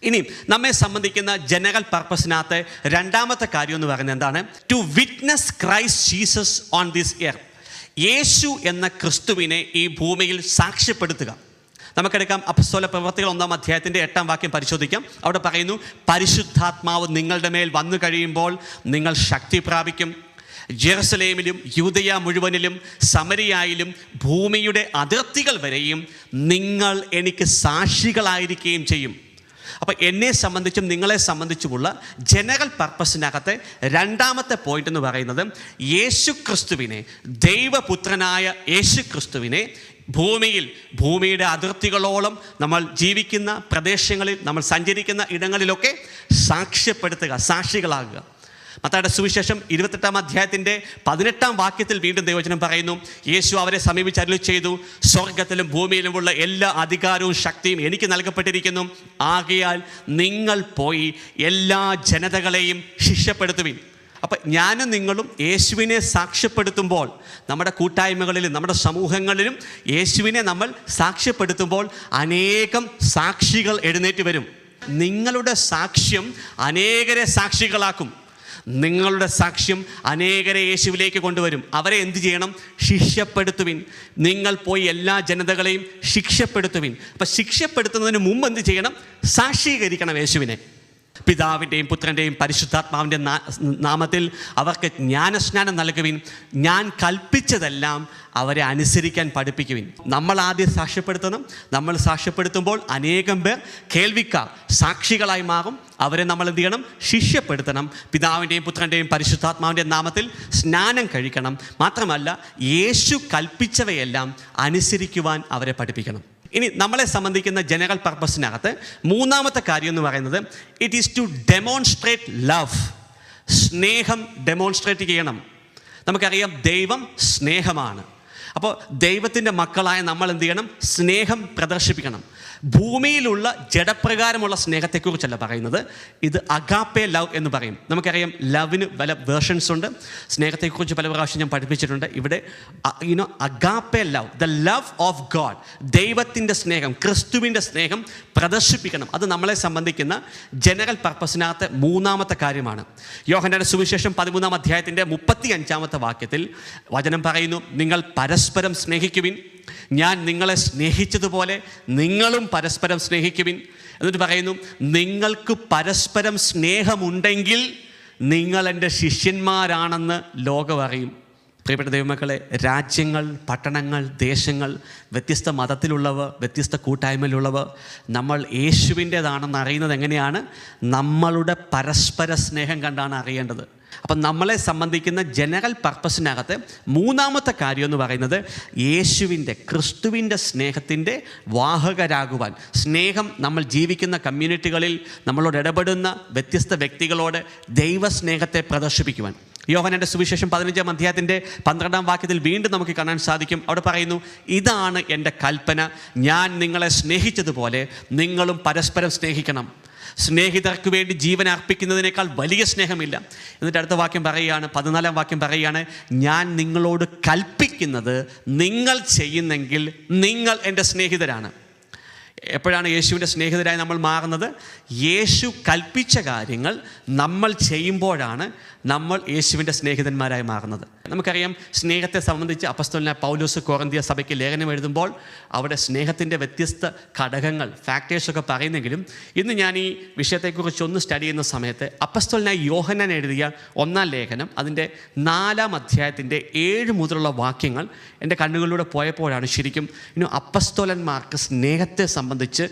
ഇനി നമ്മെ സംബന്ധിക്കുന്ന ജനറൽ പർപ്പസിനകത്തെ രണ്ടാമത്തെ കാര്യം എന്ന് പറയുന്നത് എന്താണ്? To witness Christ Jesus on this earth. യേശു എന്ന ക്രിസ്തുവിനെ ഈ ഭൂമിയിൽ സാക്ഷ്യപ്പെടുത്തുക. നമുക്കെടുക്കാം അപ്പസ്തോല പ്രവൃത്തികൾ 1-ാം അധ്യായത്തിൻ്റെ 8-ാം വാക്യം പരിശോധിക്കാം. അവിടെ പറയുന്നു, പരിശുദ്ധാത്മാവ് നിങ്ങളുടെ മേൽ വന്നു കഴിയുമ്പോൾ നിങ്ങൾ ശക്തി പ്രാപിക്കും. ജെറുസലേമിലും യൂദയ മുഴുവനിലും സമരിയായിലും ഭൂമിയുടെ അതിർത്തികൾ വരെയും നിങ്ങൾ എനിക്ക് സാക്ഷികളായിരിക്കുകയും ചെയ്യും. അപ്പോൾ എന്നെ സംബന്ധിച്ചും നിങ്ങളെ സംബന്ധിച്ചുമുള്ള ജനറൽ പർപ്പസിനകത്തെ രണ്ടാമത്തെ പോയിന്റ് എന്ന് പറയുന്നത്, യേശു ക്രിസ്തുവിനെ, ദൈവപുത്രനായ യേശു ക്രിസ്തുവിനെ ഭൂമിയുടെ അതിർത്തികളോളം നമ്മൾ ജീവിക്കുന്ന പ്രദേശങ്ങളിൽ, നമ്മൾ സഞ്ചരിക്കുന്ന ഇടങ്ങളിലൊക്കെ സാക്ഷ്യപ്പെടുത്തുക, സാക്ഷികളാകുക. മത്തായിയുടെ സുവിശേഷം 28-ാം അധ്യായത്തിൻ്റെ 18-ാം വാക്യത്തിൽ വീണ്ടും ദൈവവചനം പറയുന്നു, യേശു അവരെ സമീപിച്ച് അരുളി ചെയ്തു, സ്വർഗത്തിലും ഭൂമിയിലുമുള്ള എല്ലാ അധികാരവും ശക്തിയും എനിക്ക് നൽകപ്പെട്ടിരിക്കുന്നു. ആകയാൽ നിങ്ങൾ പോയി എല്ലാ ജനതകളെയും ശിഷ്യപ്പെടുത്തുവിൻ. അപ്പം ഞാനും നിങ്ങളും യേശുവിനെ സാക്ഷ്യപ്പെടുത്തുമ്പോൾ, നമ്മുടെ കൂട്ടായ്മകളിലും നമ്മുടെ സമൂഹങ്ങളിലും യേശുവിനെ നമ്മൾ സാക്ഷ്യപ്പെടുത്തുമ്പോൾ അനേകം സാക്ഷികൾ എഴുന്നേറ്റ് വരും. നിങ്ങളുടെ സാക്ഷ്യം അനേകരെ സാക്ഷികളാക്കും. നിങ്ങളുടെ സാക്ഷ്യം അനേകരെ യേശുവിലേക്ക് കൊണ്ടുവരും. അവരെ എന്ത് ചെയ്യണം? ശിഷ്യപ്പെടുത്തുവിൻ. നിങ്ങൾ പോയി എല്ലാ ജനതകളെയും ശിക്ഷപ്പെടുത്തുവിൻ. അപ്പം ശിക്ഷപ്പെടുത്തുന്നതിന് മുമ്പ് എന്ത് ചെയ്യണം? സാക്ഷീകരിക്കണം യേശുവിനെ. പിതാവിൻ്റെയും പുത്രൻ്റെയും പരിശുദ്ധാത്മാവിൻ്റെ നാമത്തിൽ അവർക്ക് ജ്ഞാനസ്നാനം നൽകുവിൻ. ഞാൻ കൽപ്പിച്ചതെല്ലാം അവരെ അനുസരിക്കാൻ പഠിപ്പിക്കുവിൻ. നമ്മൾ ആദ്യം സാക്ഷ്യപ്പെടുത്തണം. നമ്മൾ സാക്ഷ്യപ്പെടുത്തുമ്പോൾ അനേകം പേർ കേൾവിക്കാർ, സാക്ഷികളായി മാറും. അവരെ നമ്മൾ എന്ത് ചെയ്യണം? ശിഷ്യപ്പെടുത്തണം. പിതാവിൻ്റെയും പുത്രൻ്റെയും പരിശുദ്ധാത്മാവിൻ്റെ നാമത്തിൽ സ്നാനം കഴിക്കണം. മാത്രമല്ല, യേശു കൽപ്പിച്ചവയെല്ലാം അനുസരിക്കുവാൻ അവരെ പഠിപ്പിക്കണം. ഇനി നമ്മളെ സംബന്ധിക്കുന്ന ജനറൽ പർപ്പസിനകത്ത് മൂന്നാമത്തെ കാര്യം എന്ന് പറയുന്നത് it is to demonstrate love. സ്നേഹം ഡെമോൺസ്ട്രേറ്റ് ചെയ്യണം. നമുക്കറിയാം ദൈവം സ്നേഹമാണ്. അപ്പോൾ ദൈവത്തിൻ്റെ മക്കളായ നമ്മൾ എന്ത് ചെയ്യണം? സ്നേഹം പ്രദർശിപ്പിക്കണം. ഭൂമിയിലുള്ള ജഡപ്രകാരമുള്ള സ്നേഹത്തെക്കുറിച്ചല്ല പറയുന്നത്. ഇത് അഗാപ്പെ ലവ് എന്ന് പറയും. നമുക്കറിയാം ലവിന് പല വേർഷൻസ് ഉണ്ട്. സ്നേഹത്തെക്കുറിച്ച് പല പ്രാവശ്യം ഞാൻ പഠിപ്പിച്ചിട്ടുണ്ട്. ഇവിടെ agape love, the love of God, ദൈവത്തിൻ്റെ സ്നേഹം, ക്രിസ്തുവിൻ്റെ സ്നേഹം പ്രദർശിപ്പിക്കണം. അത് നമ്മളെ സംബന്ധിക്കുന്ന ജനറൽ പർപ്പസിനകത്ത് മൂന്നാമത്തെ കാര്യമാണ്. യോഹന്നാന്റെ സുവിശേഷം 13-ാം അധ്യായത്തിൻ്റെ 35-ാമത്തെ വാക്യത്തിൽ വചനം പറയുന്നു, നിങ്ങൾ പരസ്പരം സ്നേഹിക്കുവിൻ, ഞാൻ നിങ്ങളെ സ്നേഹിച്ചതുപോലെ നിങ്ങളും പരസ്പരം സ്നേഹിക്കുവിൻ. എന്നിട്ട് പറയുന്നു, നിങ്ങൾക്ക് പരസ്പരം സ്നേഹമുണ്ടെങ്കിൽ നിങ്ങൾ എൻ്റെ ശിഷ്യന്മാരാണെന്ന് ലോകം അറിയും. പ്രിയപ്പെട്ട ദൈവമക്കളെ, രാജ്യങ്ങൾ, പട്ടണങ്ങൾ, ദേശങ്ങൾ, വ്യത്യസ്ത മതത്തിലുള്ളവർ, വ്യത്യസ്ത കൂട്ടായ്മയിലുള്ളവർ നമ്മൾ യേശുവിൻ്റേതാണെന്ന് അറിയുന്നത് എങ്ങനെയാണ്? നമ്മളുടെ പരസ്പര സ്നേഹം കണ്ടാണ് അറിയേണ്ടത്. അപ്പം നമ്മളെ സംബന്ധിക്കുന്ന ജനറൽ പർപ്പസിനകത്ത് മൂന്നാമത്തെ കാര്യം എന്ന് പറയുന്നത് യേശുവിൻ്റെ, ക്രിസ്തുവിൻ്റെ സ്നേഹത്തിൻ്റെ വാഹകരാകുവാൻ. സ്നേഹം നമ്മൾ ജീവിക്കുന്ന കമ്മ്യൂണിറ്റികളിൽ നമ്മളോട് ഇടപെടുന്ന വ്യത്യസ്ത വ്യക്തികളോട് ദൈവസ്നേഹത്തെ പ്രദർശിപ്പിക്കുവാൻ. യോഹന്നാന്റെ സുവിശേഷം 15-ാം അധ്യായത്തിൻ്റെ 12-ാം വാക്യത്തിൽ വീണ്ടും നമുക്ക് കാണാൻ സാധിക്കും. അവിടെ പറയുന്നു, ഇതാണ് എൻ്റെ കൽപ്പന, ഞാൻ നിങ്ങളെ സ്നേഹിച്ചതുപോലെ നിങ്ങളും പരസ്പരം സ്നേഹിക്കണം. സ്നേഹിതർക്ക് വേണ്ടി ജീവൻ അർപ്പിക്കുന്നതിനേക്കാൾ വലിയ സ്നേഹമില്ല. എന്നിട്ട് അടുത്ത വാക്യം പറയുകയാണ്, 14-ാം വാക്യം പറയുകയാണ്, ഞാൻ നിങ്ങളോട് കൽപ്പിക്കുന്നത് നിങ്ങൾ ചെയ്യുന്നെങ്കിൽ നിങ്ങൾ എൻ്റെ സ്നേഹിതരാണ്. എപ്പോഴാണ് യേശുവിൻ്റെ സ്നേഹിതരായി നമ്മൾ മാറുന്നത്? യേശു കൽപ്പിച്ച കാര്യങ്ങൾ നമ്മൾ ചെയ്യുമ്പോഴാണ് നമ്മൾ യേശുവിൻ്റെ സ്നേഹിതന്മാരായി മാറുന്നത്. നമുക്കറിയാം, സ്നേഹത്തെ സംബന്ധിച്ച് അപ്പസ്തലനായ പൗലോസ് കൊറിന്ത്യ സഭയ്ക്ക് ലേഖനം എഴുതുമ്പോൾ അവിടെ സ്നേഹത്തിൻ്റെ വ്യത്യസ്ത ഘടകങ്ങൾ, ഫാക്ടേഴ്സൊക്കെ പറയുന്നെങ്കിലും ഇന്ന് ഞാൻ ഈ വിഷയത്തെക്കുറിച്ച് ഒന്ന് സ്റ്റഡി ചെയ്യുന്ന സമയത്ത് അപ്പസ്തലനായ യോഹന്നാൻ എഴുതിയ 1-ാം ലേഖനം അതിൻ്റെ 4-ാം അധ്യായത്തിൻ്റെ 7 മുതലുള്ള വാക്യങ്ങൾ എൻ്റെ കണ്ണുകളിലൂടെ പോയപ്പോഴാണ് ശരിക്കും അപ്പസ്തോലന്മാർക്ക് സ്നേഹത്തെ സംബന്ധിച്ച്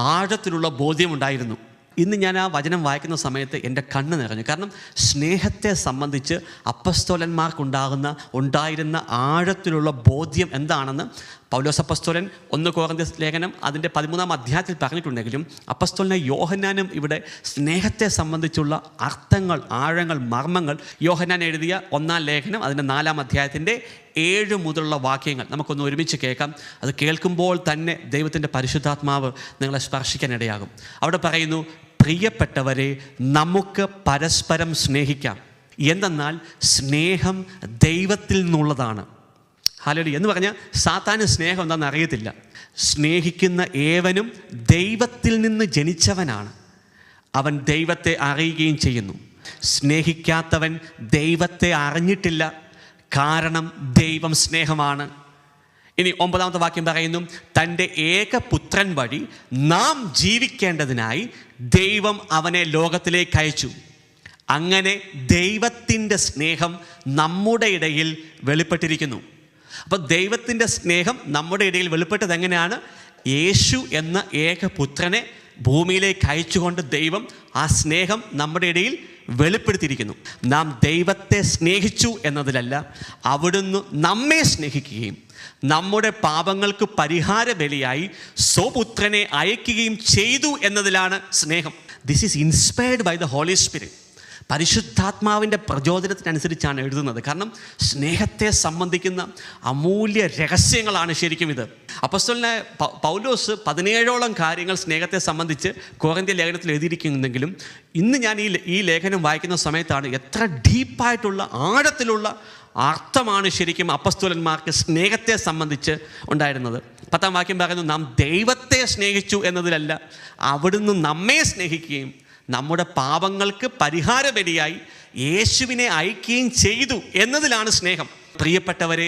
ആഴത്തിലുള്ള ബോധ്യമുണ്ടായിരുന്നു. ഇന്ന് ഞാൻ ആ വചനം വായിക്കുന്ന സമയത്ത് എൻ്റെ കണ്ണ് നിറഞ്ഞു. കാരണം സ്നേഹത്തെ സംബന്ധിച്ച് ഉണ്ടായിരുന്ന ആഴത്തിലുള്ള ബോധ്യം എന്താണെന്ന് പൗലോസ് അപ്പസ്തോലൻ 1 കൊരിന്ത്യർ ലേഖനം അതിൻ്റെ 13-ാം അധ്യായത്തിൽ പറഞ്ഞിട്ടുണ്ടെങ്കിലും അപ്പസ്തോലനായ യോഹന്നാനും ഇവിടെ സ്നേഹത്തെ സംബന്ധിച്ചുള്ള അർത്ഥങ്ങൾ, ആഴങ്ങൾ, മർമ്മങ്ങൾ യോഹന്നാൻ എഴുതിയ 1-ാം ലേഖനം അതിൻ്റെ 4-ാം അധ്യായത്തിൻ്റെ 7 മുതലുള്ള വാക്യങ്ങൾ നമുക്കൊന്ന് ഒരുമിച്ച് കേൾക്കാം. അത് കേൾക്കുമ്പോൾ തന്നെ ദൈവത്തിൻ്റെ പരിശുദ്ധാത്മാവ് നിങ്ങളെ സ്പർശിക്കാനിടയാകും. അവിടെ പറയുന്നു, പ്രിയപ്പെട്ടവരെ, നമുക്ക് പരസ്പരം സ്നേഹിക്കാം, എന്തെന്നാൽ സ്നേഹം ദൈവത്തിൽ നിന്നുള്ളതാണ്. ഹല്ലേലൂയ. എന്ന് പറഞ്ഞാൽ സാത്താന് സ്നേഹം എന്താണെന്ന് അറിയത്തില്ല. സ്നേഹിക്കുന്ന ഏവനും ദൈവത്തിൽ നിന്ന് ജനിച്ചവനാണ്, അവൻ ദൈവത്തെ അറിയുകയും ചെയ്യുന്നു. സ്നേഹിക്കാത്തവൻ ദൈവത്തെ അറിഞ്ഞിട്ടില്ല, കാരണം ദൈവം സ്നേഹമാണ്. ഇനി 9-ാമത്തെ വാക്യം പറയുന്നു, തൻ്റെ ഏകപുത്രൻ വഴി നാം ജീവിക്കേണ്ടതിനായി ദൈവം അവനെ ലോകത്തിലേക്ക് അയച്ചു. അങ്ങനെ ദൈവത്തിൻ്റെ സ്നേഹം നമ്മുടെ ഇടയിൽ വെളിപ്പെട്ടിരിക്കുന്നു. അപ്പോൾ ദൈവത്തിൻ്റെ സ്നേഹം നമ്മുടെ ഇടയിൽ വെളിപ്പെട്ടത് എങ്ങനെയാണ്? യേശു എന്ന ഏകപുത്രനെ ഭൂമിയിലേക്ക് അയച്ചുകൊണ്ട് ദൈവം ആ സ്നേഹം നമ്മുടെ ഇടയിൽ വെളിപ്പെടുത്തിയിരിക്കുന്നു. നാം ദൈവത്തെ സ്നേഹിച്ചു എന്നതിലല്ല, അവിടുന്ന് നമ്മെ സ്നേഹിക്കുകയും നമ്മുടെ പാപങ്ങൾക്ക് പരിഹാര ബലിയായി സ്വപുത്രനെ അയക്കുകയും ചെയ്തു എന്നതിലാണ് സ്നേഹം. This is inspired by the Holy Spirit. പരിശുദ്ധാത്മാവിൻ്റെ പ്രചോദനത്തിനനുസരിച്ചാണ് എഴുതുന്നത്. കാരണം സ്നേഹത്തെ സംബന്ധിക്കുന്ന അമൂല്യ രഹസ്യങ്ങളാണ് ശരിക്കും ഇത്. അപ്പോസ്തലനായ പൗലോസ് 17ഓളം കാര്യങ്ങൾ സ്നേഹത്തെ സംബന്ധിച്ച് കൊരിന്ത്യ ലേഖനത്തിൽ എഴുതിയിരിക്കുന്നെങ്കിലും ഇന്ന് ഞാൻ ഈ ലേഖനം വായിക്കുന്ന സമയത്താണ് എത്ര ഡീപ്പായിട്ടുള്ള, ആഴത്തിലുള്ള അർത്ഥമാണ് ശരിക്കും അപ്പോസ്തലന്മാർക്ക് സ്നേഹത്തെ സംബന്ധിച്ച് ഉണ്ടായിരുന്നത്. 10-ാം വാക്യം പറയുന്നു, നാം ദൈവത്തെ സ്നേഹിച്ചു എന്നതിലല്ല, അവിടുന്ന് നമ്മെ സ്നേഹിക്കുകയും നമ്മുടെ പാപങ്ങൾക്ക് പരിഹാര ബലിയായി യേശുവിനെ അയക്കുകയും ചെയ്തു എന്നതിലാണ് സ്നേഹം. പ്രിയപ്പെട്ടവരെ,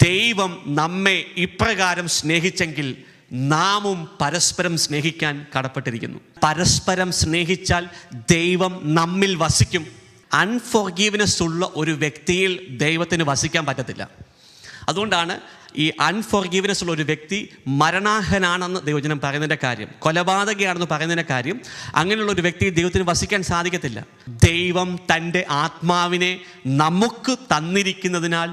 ദൈവം നമ്മെ ഇപ്രകാരം സ്നേഹിച്ചെങ്കിൽ നാമും പരസ്പരം സ്നേഹിക്കാൻ കടപ്പെട്ടിരിക്കുന്നു. പരസ്പരം സ്നേഹിച്ചാൽ ദൈവം നമ്മിൽ വസിക്കും. അൺഫോർഗീവ്നെസ് ഉള്ള ഒരു വ്യക്തിയിൽ ദൈവത്തിന് വസിക്കാൻ പറ്റത്തില്ല. അതുകൊണ്ടാണ് ഈ അൺഫോർഗീവ്നെസ് ഉള്ള ഒരു വ്യക്തി മരണാർഹനാണെന്ന് ദൈവജനം പറയുന്നതിൻ്റെ കാര്യം, കൊലപാതകയാണെന്ന് പറയുന്നതിൻ്റെ കാര്യം. അങ്ങനെയുള്ള ഒരു വ്യക്തി ദൈവത്തിന് വസിക്കാൻ സാധിക്കത്തില്ല. ദൈവം തൻ്റെ ആത്മാവിനെ നമുക്ക് തന്നിരിക്കുന്നതിനാൽ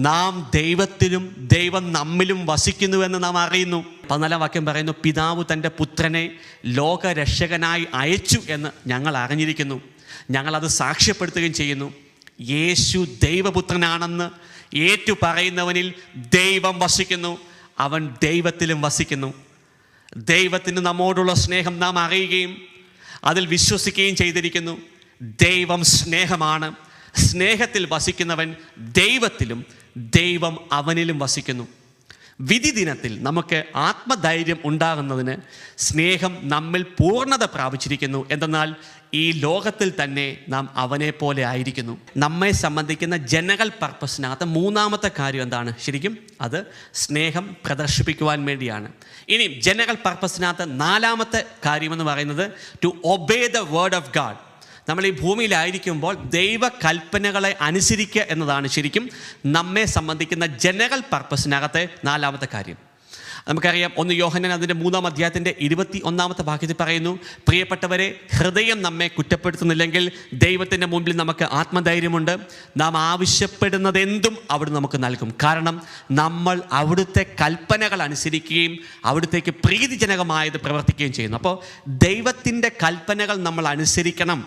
നാം ദൈവത്തിലും ദൈവം നമ്മിലും വസിക്കുന്നുവെന്ന് നാം അറിയുന്നു. 14 വാക്യം പറയുന്നു, പിതാവ് തൻ്റെ പുത്രനെ ലോകരക്ഷകനായി അയച്ചു എന്ന് ഞങ്ങൾ അറിഞ്ഞിരിക്കുന്നു, ഞങ്ങളത് സാക്ഷ്യപ്പെടുത്തുകയും ചെയ്യുന്നു. യേശു ദൈവപുത്രനാണെന്ന് ഏറ്റു പറയുന്നവനിൽ ദൈവം വസിക്കുന്നു, അവൻ ദൈവത്തിലും വസിക്കുന്നു. ദൈവത്തിന് നമ്മോടുള്ള സ്നേഹം നാം അറിയുകയും അതിൽ വിശ്വസിക്കുകയും ചെയ്തിരിക്കുന്നു. ദൈവം സ്നേഹമാണ്. സ്നേഹത്തിൽ വസിക്കുന്നവൻ ദൈവത്തിലും ദൈവം അവനിലും വസിക്കുന്നു. വിധി ദിനത്തിൽ നമുക്ക് ആത്മധൈര്യം ഉണ്ടാകുന്നതിന് സ്നേഹം നമ്മിൽ പൂർണ്ണത പ്രാപിച്ചിരിക്കുന്നു. എന്തെന്നാൽ ഈ ലോകത്തിൽ തന്നെ നാം അവനെ പോലെ ആയിരിക്കുന്നു. നമ്മെ സംബന്ധിക്കുന്ന ജനറൽ പർപ്പസിനകത്ത് മൂന്നാമത്തെ കാര്യം എന്താണ്? ശരിക്കും അത് സ്നേഹം പ്രദർശിപ്പിക്കുവാൻ വേണ്ടിയാണ്. ഇനി ജനറൽ പർപ്പസിനകത്ത് 4ാമത്തെ കാര്യമെന്ന് പറയുന്നത് to obey the word of God. നമ്മൾ ഈ ഭൂമിയിലായിരിക്കുമ്പോൾ ദൈവ കൽപ്പനകളെ അനുസരിക്കുക എന്നതാണ് ശരിക്കും നമ്മെ സംബന്ധിക്കുന്ന ജനറൽ പർപ്പസിനകത്തെ 4ാമത്തെ കാര്യം. നമുക്കറിയാം, 1 യോഹന്നാൻ അതിൻ്റെ 3-ാം അധ്യായത്തിൻ്റെ 21-ാമത്തെ വാക്യത്തിൽ പറയുന്നു, പ്രിയപ്പെട്ടവരെ, ഹൃദയം നമ്മെ കുറ്റപ്പെടുത്തുന്നില്ലെങ്കിൽ ദൈവത്തിൻ്റെ മുമ്പിൽ നമുക്ക് ആത്മധൈര്യമുണ്ട്. നാം ആവശ്യപ്പെടുന്നതെന്തും അവിടുന്ന് നമുക്ക് നൽകും. കാരണം നമ്മൾ അവിടുത്തെ കൽപ്പനകൾ അനുസരിക്കുകയും അവിടുത്തേക്ക് പ്രീതിജനകമായത് പ്രവർത്തിക്കുകയും ചെയ്യുന്നു. അപ്പോൾ ദൈവത്തിൻ്റെ കൽപ്പനകൾ നമ്മൾ അനുസരിക്കണം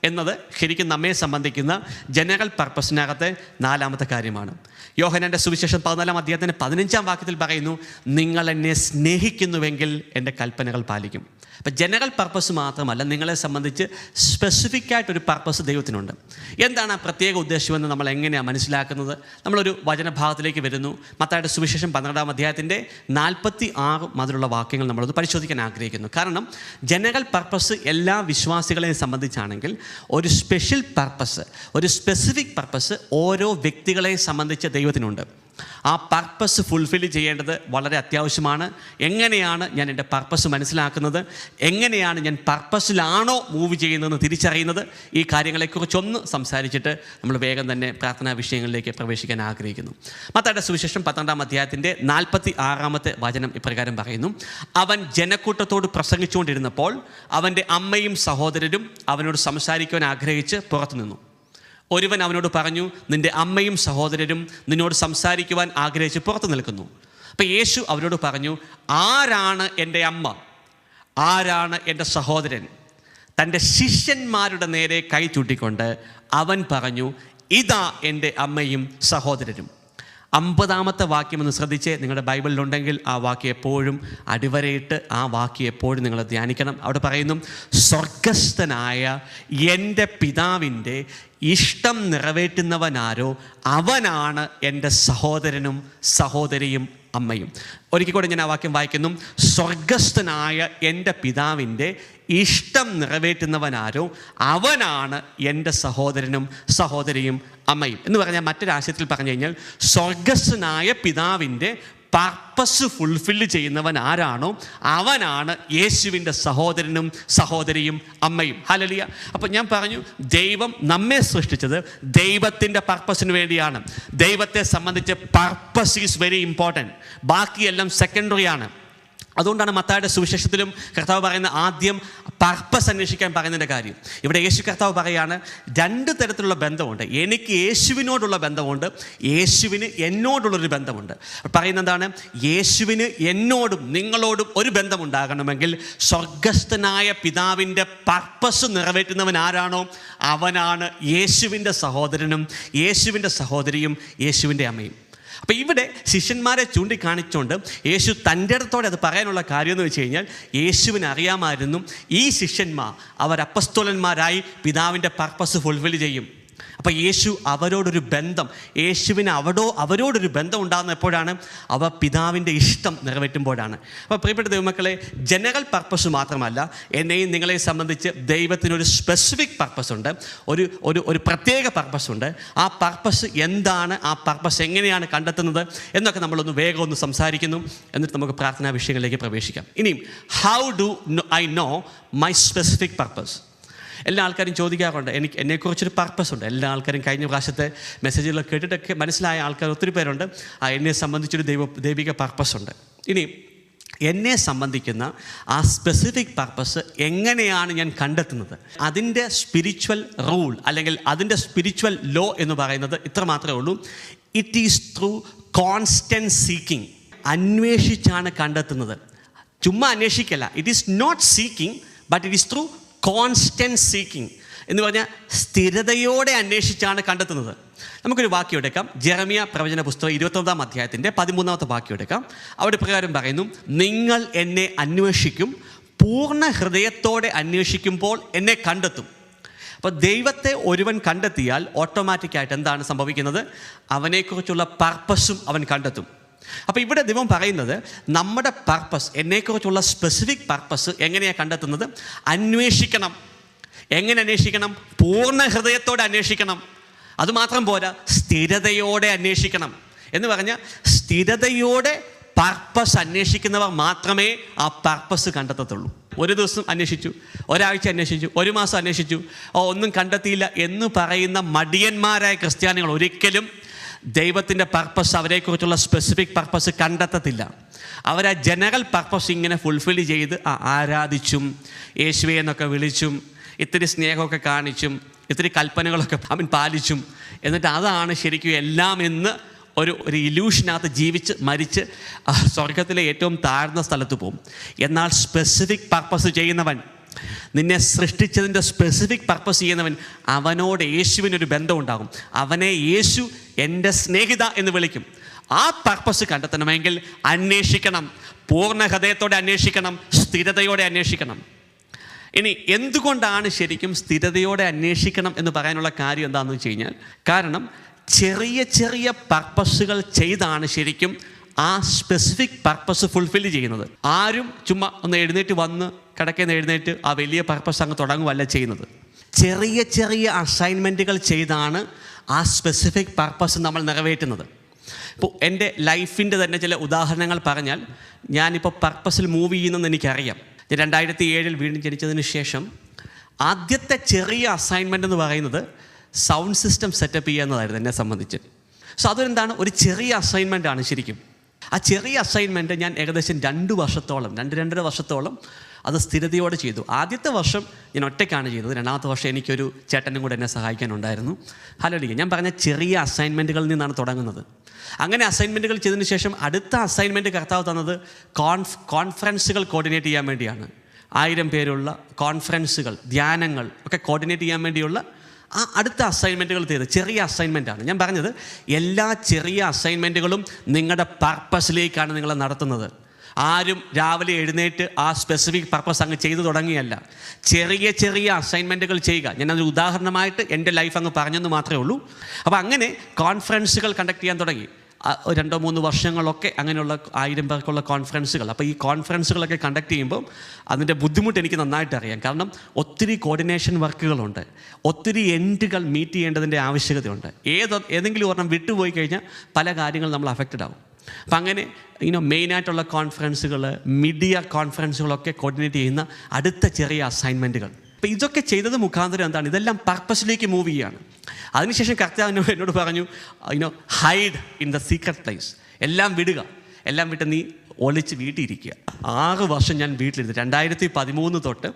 എന്നത് ശരിക്കും നമ്മെ സംബന്ധിക്കുന്ന ജനറൽ പർപ്പസിനകത്തെ 4ാമത്തെ കാര്യമാണ്. യോഹന്നാൻ്റെ സുവിശേഷം 14-ാം അധ്യായത്തിൻ്റെ 15-ാം വാക്യത്തിൽ പറയുന്നു, നിങ്ങൾ എന്നെ സ്നേഹിക്കുന്നുവെങ്കിൽ എൻ്റെ കൽപ്പനകൾ പാലിക്കും. അപ്പം ജനറൽ പർപ്പസ് മാത്രമല്ല, നിങ്ങളെ സംബന്ധിച്ച് സ്പെസിഫിക് ആയിട്ടൊരു പർപ്പസ് ദൈവത്തിനുണ്ട്. എന്താണ് ആ പ്രത്യേക ഉദ്ദേശമെന്ന് നമ്മൾ എങ്ങനെയാണ് മനസ്സിലാക്കുന്നത്? നമ്മളൊരു വചനഭാഗത്തിലേക്ക് വരുന്നു. മത്തായിയുടെ സുവിശേഷം 12-ാം അധ്യായത്തിൻ്റെ 46 മുതലുള്ള വാക്യങ്ങൾ നമ്മളത് പരിശോധിക്കാൻ ആഗ്രഹിക്കുന്നു. കാരണം ജനറൽ പർപ്പസ് എല്ലാ വിശ്വാസികളെയും സംബന്ധിച്ചാണെങ്കിൽ ഒരു സ്പെഷ്യൽ പർപ്പസ്, ഒരു സ്പെസിഫിക് പർപ്പസ് ഓരോ വ്യക്തികളെ സംബന്ധിച്ച് ദൈവത്തിനുണ്ട്. ആ പർപ്പസ് ഫുൾഫിൽ ചെയ്യേണ്ടത് വളരെ അത്യാവശ്യമാണ്. എങ്ങനെയാണ് ഞാൻ എൻ്റെ പർപ്പസ് മനസ്സിലാക്കുന്നത്? എങ്ങനെയാണ് ഞാൻ പർപ്പസിലാണോ മൂവ് ചെയ്യുന്നതെന്ന് തിരിച്ചറിയുന്നത്? ഈ കാര്യങ്ങളെക്കുറിച്ചൊന്ന് സംസാരിച്ചിട്ട് നമ്മൾ വേഗം തന്നെ പ്രാർത്ഥനാ വിഷയങ്ങളിലേക്ക് പ്രവേശിക്കാൻ ആഗ്രഹിക്കുന്നു. മത്തായിയുടെ സുവിശേഷം 12-ാം അധ്യായത്തിൻ്റെ 46-ാമത്തെ വചനം ഇപ്രകാരം പറയുന്നു, അവൻ ജനക്കൂട്ടത്തോട് പ്രസംഗിച്ചുകൊണ്ടിരുന്നപ്പോൾ അവൻ്റെ അമ്മയും സഹോദരരും അവനോട് സംസാരിക്കുവാൻ ആഗ്രഹിച്ച് പുറത്തു നിന്നു. ഒരുവൻ അവനോട് പറഞ്ഞു, നിൻ്റെ അമ്മയും സഹോദരരും നിന്നോട് സംസാരിക്കുവാൻ ആഗ്രഹിച്ച് പുറത്തു നിൽക്കുന്നു. അപ്പോൾ യേശു അവരോട് പറഞ്ഞു, ആരാണ് എൻ്റെ അമ്മ, ആരാണ് എൻ്റെ സഹോദരൻ? തൻ്റെ ശിഷ്യന്മാരുടെ നേരെ കൈ ചൂണ്ടിക്കൊണ്ട് അവൻ പറഞ്ഞു, ഇതാ എൻ്റെ അമ്മയും സഹോദരരും. 50-ാമത്തെ വാക്യം ഒന്ന് ശ്രദ്ധിച്ച്, നിങ്ങളുടെ ബൈബിളിലുണ്ടെങ്കിൽ ആ വാക്യം എപ്പോഴും അടിവരയിട്ട് ആ വാക്യം എപ്പോഴും നിങ്ങൾ ധ്യാനിക്കണം. അവിടെ പറയുന്നു, സ്വർഗസ്ഥനായ എൻ്റെ പിതാവിൻ്റെ ഇഷ്ടം നിറവേറ്റുന്നവനാരോ അവനാണ് എൻ്റെ സഹോദരനും സഹോദരിയും അമ്മയും. ഒരിക്കൽ കൂടെ ഞാൻ ആ വാക്യം വായിക്കുന്നു, സ്വർഗസ്ഥനായ എൻ്റെ പിതാവിൻ്റെ ഇഷ്ടം നിറവേറ്റുന്നവനാരോ അവനാണ് എൻ്റെ സഹോദരനും സഹോദരിയും അമ്മയും. എന്ന് പറഞ്ഞാൽ മറ്റൊരാശയത്തിൽ പറഞ്ഞു കഴിഞ്ഞാൽ, സ്വർഗസ്ഥനായ പിതാവിൻ്റെ പർപ്പസ് ഫുൾഫില്ല് ചെയ്യുന്നവൻ ആരാണോ അവനാണ് യേശുവിൻ്റെ സഹോദരനും സഹോദരിയും അമ്മയും. ഹല്ലേലൂയ. അപ്പോൾ ഞാൻ പറഞ്ഞു, ദൈവം നമ്മെ സൃഷ്ടിച്ചത് ദൈവത്തിൻ്റെ പർപ്പസിന് വേണ്ടിയാണ്. ദൈവത്തെ സംബന്ധിച്ച് പർപ്പസ് ഈസ് വെരി ഇമ്പോർട്ടൻറ്റ്. ബാക്കിയെല്ലാം സെക്കൻഡറി ആണ്. അതുകൊണ്ടാണ് മത്തായിയുടെ സുവിശേഷത്തിലും കർത്താവ് പറയുന്ന ആദ്യം പർപ്പസ് അന്വേഷിക്കാൻ പറയുന്നതിൻ്റെ കാര്യം. ഇവിടെ യേശു കർത്താവ് പറയുകയാണ്, 2 തരത്തിലുള്ള ബന്ധമുണ്ട്. എനിക്ക് യേശുവിനോടുള്ള ബന്ധമുണ്ട്, യേശുവിന് എന്നോടുള്ളൊരു ബന്ധമുണ്ട്. പറയുന്നത് എന്താണ്? യേശുവിന് എന്നോടും നിങ്ങളോടും ഒരു ബന്ധമുണ്ടാകണമെങ്കിൽ സ്വർഗസ്ഥനായ പിതാവിൻ്റെ പർപ്പസ് നിറവേറ്റുന്നവൻ ആരാണോ അവനാണ് യേശുവിൻ്റെ സഹോദരനും യേശുവിൻ്റെ സഹോദരിയും യേശുവിൻ്റെ അമ്മയും. അപ്പോൾ ഇവിടെ ശിഷ്യന്മാരെ ചൂണ്ടിക്കാണിച്ചുകൊണ്ട് യേശു തൻ്റെ അടുത്തോടെ അത് പറയാനുള്ള കാര്യം എന്ന് വെച്ച് കഴിഞ്ഞാൽ, യേശുവിന് അറിയാമായിരുന്നു ഈ ശിഷ്യന്മാർ അവർ അപ്പസ്തോലന്മാരായി പിതാവിൻ്റെ പർപ്പസ് ഫുൾഫിൽ ചെയ്യും. അപ്പോൾ യേശു അവരോടൊരു ബന്ധം, യേശുവിന് അവരോടൊരു ബന്ധം ഉണ്ടാകുന്ന എപ്പോഴാണ്? അവ പിതാവിൻ്റെ ഇഷ്ടം നിറവേറ്റുമ്പോഴാണ്. അപ്പോൾ പ്രിയപ്പെട്ട ദൈവമക്കളെ, ജനറൽ പർപ്പസ് മാത്രമല്ല, എന്നെയും നിങ്ങളെ സംബന്ധിച്ച് ദൈവത്തിനൊരു സ്പെസിഫിക് പർപ്പസ് ഉണ്ട്, ഒരു പ്രത്യേക പർപ്പസ് ഉണ്ട്. ആ പർപ്പസ് എന്താണ്, ആ പർപ്പസ് എങ്ങനെയാണ് കണ്ടെത്തുന്നത് എന്നൊക്കെ നമ്മളൊന്ന് വേഗം ഒന്ന് സംസാരിക്കുന്നു. എന്നിട്ട് നമുക്ക് പ്രാർത്ഥനാ വിഷയങ്ങളിലേക്ക് പ്രവേശിക്കാം. ഇനിയും how do I know my specific purpose? എല്ലാ ആൾക്കാരും ചോദിക്കാറുണ്ട്, എന്നെക്കുറിച്ചൊരു പർപ്പസ് ഉണ്ട്. എല്ലാ ആൾക്കാരും കഴിഞ്ഞ പ്രാവശ്യത്തെ മെസ്സേജുകളൊക്കെ കേട്ടിട്ടൊക്കെ മനസ്സിലായ ആൾക്കാർ ഒത്തിരി പേരുണ്ട്. എന്നെ സംബന്ധിച്ചൊരു ദൈവിക പർപ്പസ് ഉണ്ട്. ഇനി എന്നെ സംബന്ധിക്കുന്ന ആ സ്പെസിഫിക് പർപ്പസ് എങ്ങനെയാണ് ഞാൻ കണ്ടെത്തുന്നത്? അതിൻ്റെ സ്പിരിച്വൽ റൂൾ അല്ലെങ്കിൽ അതിൻ്റെ സ്പിരിച്വൽ ലോ എന്ന് പറയുന്നത് ഇത്ര മാത്രമേ ഉള്ളൂ: it is through constant seeking. അന്വേഷിച്ചാണ് കണ്ടെത്തുന്നത്, ചുമ്മാ അന്വേഷിക്കല്ല. It is not seeking, but it is through constant seeking എന്ന് പറഞ്ഞാൽ സ്ഥിരതയോടെ അന്വേഷിച്ചാണ് കണ്ടെത്തുന്നത്. നമുക്കൊരു വാക്യം എടുക്കാം. ജെറമിയ പ്രവചന പുസ്തകം 29-ാം അധ്യായത്തിൻ്റെ 13-ാമത്തെ വാക്യം എടുക്കാം. അവിടെ പ്രകാരം പറയുന്നു, നിങ്ങൾ എന്നെ അന്വേഷിക്കും, പൂർണ്ണ ഹൃദയത്തോടെ അന്വേഷിക്കുമ്പോൾ എന്നെ കണ്ടെത്തും. അപ്പോൾ ദൈവത്തെ ഒരുവൻ കണ്ടെത്തിയാൽ ഓട്ടോമാറ്റിക്കായിട്ട് എന്താണ് സംഭവിക്കുന്നത്? അവനെക്കുറിച്ചുള്ള പർപ്പസും അവൻ കണ്ടെത്തും. അപ്പോൾ ഇവിടെ ദൈവം പറയുന്നത്, നമ്മുടെ പർപ്പസ്, എന്നെക്കുറിച്ചുള്ള സ്പെസിഫിക് പർപ്പസ് എങ്ങനെയാണ് കണ്ടെത്തുന്നത്? അന്വേഷിക്കണം. എങ്ങനെ അന്വേഷിക്കണം? പൂർണ്ണ ഹൃദയത്തോടെ അന്വേഷിക്കണം. അതുമാത്രം പോരാ, സ്ഥിരതയോടെ അന്വേഷിക്കണം. എന്ന് പറഞ്ഞാൽ സ്ഥിരതയോടെ പർപ്പസ് അന്വേഷിക്കുന്നവർ മാത്രമേ ആ പർപ്പസ് കണ്ടെത്തത്തുള്ളൂ. ഒരു ദിവസം അന്വേഷിച്ചു, ഒരാഴ്ച അന്വേഷിച്ചു, ഒരു മാസം അന്വേഷിച്ചു, ഒന്നും കണ്ടെത്തിയില്ല എന്ന് പറയുന്ന മടിയന്മാരായ ക്രിസ്ത്യാനികൾ ഒരിക്കലും ദൈവത്തിൻ്റെ പർപ്പസ്, അവരെക്കുറിച്ചുള്ള സ്പെസിഫിക് പർപ്പസ് കണ്ടെത്തത്തില്ല. അവർ ആ ജനറൽ പർപ്പസ് ഇങ്ങനെ ഫുൾഫിൽ ചെയ്ത് ആരാധിച്ചും യേശുവേ എന്നൊക്കെ വിളിച്ചും ഇത്തിരി സ്നേഹമൊക്കെ കാണിച്ചും ഇത്തിരി കൽപ്പനകളൊക്കെ അവൻ പാലിച്ചും, എന്നിട്ട് അതാണ് ശരിക്കും എല്ലാം എന്ന് ഒരു ഇല്യൂഷനകത്ത് ജീവിച്ച് മരിച്ച് സ്വർഗത്തിലെ ഏറ്റവും താഴ്ന്ന സ്ഥലത്ത് പോകും. എന്നാൽ സ്പെസിഫിക് പർപ്പസ് ചെയ്യുന്നവൻ, നിന്നെ സൃഷ്ടിച്ചതിൻ്റെ സ്പെസിഫിക് പർപ്പസ് ചെയ്യുന്നവൻ, അവനോട് യേശുവിനൊരു ബന്ധം ഉണ്ടാകും. അവനെ യേശു എൻ്റെ സ്നേഹിത എന്ന് വിളിക്കും. ആ പർപ്പസ് കണ്ടെത്തണമെങ്കിൽ അന്വേഷിക്കണം, പൂർണ്ണ ഹൃദയത്തോടെ അന്വേഷിക്കണം, സ്ഥിരതയോടെ അന്വേഷിക്കണം. ഇനി എന്തുകൊണ്ടാണ് ശരിക്കും സ്ഥിരതയോടെ അന്വേഷിക്കണം എന്ന് പറയാനുള്ള കാര്യം എന്താണെന്ന് വെച്ച് കഴിഞ്ഞാൽ, കാരണം ചെറിയ ചെറിയ പർപ്പസുകൾ ചെയ്താണ് ശരിക്കും ആ സ്പെസിഫിക് പർപ്പസ് ഫുൾഫിൽ ചെയ്യുന്നത്. ആരും ചുമ്മാ ഒന്ന് എഴുന്നേറ്റ് വന്ന് കിടക്കുന്ന എഴുന്നേറ്റ് ആ വലിയ പർപ്പസ് അങ്ങ് തുടങ്ങുകയല്ല ചെയ്യുന്നത്. ചെറിയ ചെറിയ അസൈൻമെൻറ്റുകൾ ചെയ്താണ് ആ സ്പെസിഫിക് പർപ്പസ് നമ്മൾ നിറവേറ്റുന്നത്. ഇപ്പോൾ എൻ്റെ ലൈഫിൻ്റെ തന്നെ ചില ഉദാഹരണങ്ങൾ പറഞ്ഞാൽ, ഞാനിപ്പോൾ പർപ്പസിൽ മൂവ് ചെയ്യുന്നതെന്ന് എനിക്കറിയാം. 2007 വീണ്ടും ജനിച്ചതിന് ശേഷം ആദ്യത്തെ ചെറിയ അസൈൻമെൻ്റ് എന്ന് പറയുന്നത് സൗണ്ട് സിസ്റ്റം സെറ്റപ്പ് ചെയ്യുക എന്നതായിരുന്നു എന്നെ സംബന്ധിച്ച്. സോ അതെന്താണ്, ഒരു ചെറിയ അസൈൻമെൻ്റാണ് ശരിക്കും. ആ ചെറിയ അസൈൻമെൻറ്റ് ഞാൻ ഏകദേശം 2-2.5 വർഷത്തോളം അത് സ്ഥിരതയോടെ ചെയ്തു. ആദ്യത്തെ വർഷം ഞാൻ ഒറ്റയ്ക്കാണ് ചെയ്തത്. 2ാമത്തെ വർഷം എനിക്കൊരു ചേട്ടനും കൂടെ എന്നെ സഹായിക്കാനുണ്ടായിരുന്നു. ഹല്ലേലൂയ. ഞാൻ പറഞ്ഞ ചെറിയ അസൈൻമെൻറ്റുകളിൽ നിന്നാണ് തുടങ്ങുന്നത്. അങ്ങനെ അസൈൻമെൻറ്റുകൾ ചെയ്തതിന് ശേഷം അടുത്ത അസൈൻമെൻറ്റ് കർത്താവ് തന്നത് കോൺഫറൻസുകൾ കോർഡിനേറ്റ് ചെയ്യാൻ വേണ്ടിയാണ്. 1000 പേരുള്ള കോൺഫറൻസുകൾ, ധ്യാനങ്ങൾ ഒക്കെ കോർഡിനേറ്റ് ചെയ്യാൻ വേണ്ടിയുള്ള ആ അടുത്ത അസൈൻമെൻറ്റുകൾ ചെയ്ത് ചെറിയ അസൈൻമെൻറ്റാണ്. ഞാൻ പറഞ്ഞത്, എല്ലാ ചെറിയ അസൈൻമെൻറ്റുകളും നിങ്ങളുടെ പർപ്പസിലേക്കാണ് നിങ്ങളെ നടത്തുന്നത്. ആരും രാവിലെ എഴുന്നേറ്റ് ആ സ്പെസിഫിക് പർപ്പസ് അങ്ങ് ചെയ്തു തുടങ്ങിയല്ല. ചെറിയ ചെറിയ അസൈൻമെൻറ്റുകൾ ചെയ്യുക. ഞാനതൊരു ഉദാഹരണമായിട്ട് എൻ്റെ ലൈഫ് അങ്ങ് പറഞ്ഞെന്ന് മാത്രമേ ഉള്ളൂ. അപ്പോൾ അങ്ങനെ കോൺഫറൻസുകൾ കണ്ടക്ട് ചെയ്യാൻ തുടങ്ങി. 2-3 വർഷങ്ങളൊക്കെ അങ്ങനെയുള്ള 1000 പേർക്കുള്ള കോൺഫറൻസുകൾ. അപ്പോൾ ഈ കോൺഫറൻസുകളൊക്കെ കണ്ടക്ട് ചെയ്യുമ്പോൾ അതിൻ്റെ ബുദ്ധിമുട്ട് എനിക്ക് നന്നായിട്ട് അറിയാം. കാരണം ഒത്തിരി കോർഡിനേഷൻ വർക്കുകളുണ്ട്, ഒത്തിരി എൻഡുകൾ മീറ്റ് ചെയ്യേണ്ടതിൻ്റെ ആവശ്യകതയുണ്ട്. ഏതെങ്കിലും ഒരെണ്ണം വിട്ടുപോയി കഴിഞ്ഞാൽ പല കാര്യങ്ങൾ നമ്മൾ അഫക്റ്റഡ് ആവും. അപ്പം അങ്ങനെ മെയിനായിട്ടുള്ള കോൺഫറൻസുകൾ, മീഡിയ കോൺഫറൻസുകളൊക്കെ കോർഡിനേറ്റ് ചെയ്യുന്ന അടുത്ത ചെറിയ അസൈൻമെൻറ്റുകൾ. അപ്പോൾ ഇതൊക്കെ ചെയ്തത് മുഖാന്തരം എന്താണ്, ഇതെല്ലാം പർപ്പസിലേക്ക് മൂവ് ചെയ്യുകയാണ്. അതിനുശേഷം കർത്താവ് എന്നോട് പറഞ്ഞു, hide in the secret place. എല്ലാം വിടുക, എല്ലാം വിട്ട് നീ ഒളിച്ച് വീട്ടിലിരിക്കുക. 6 വർഷം ഞാൻ വീട്ടിലിരുന്നു. 2013 തൊട്ട്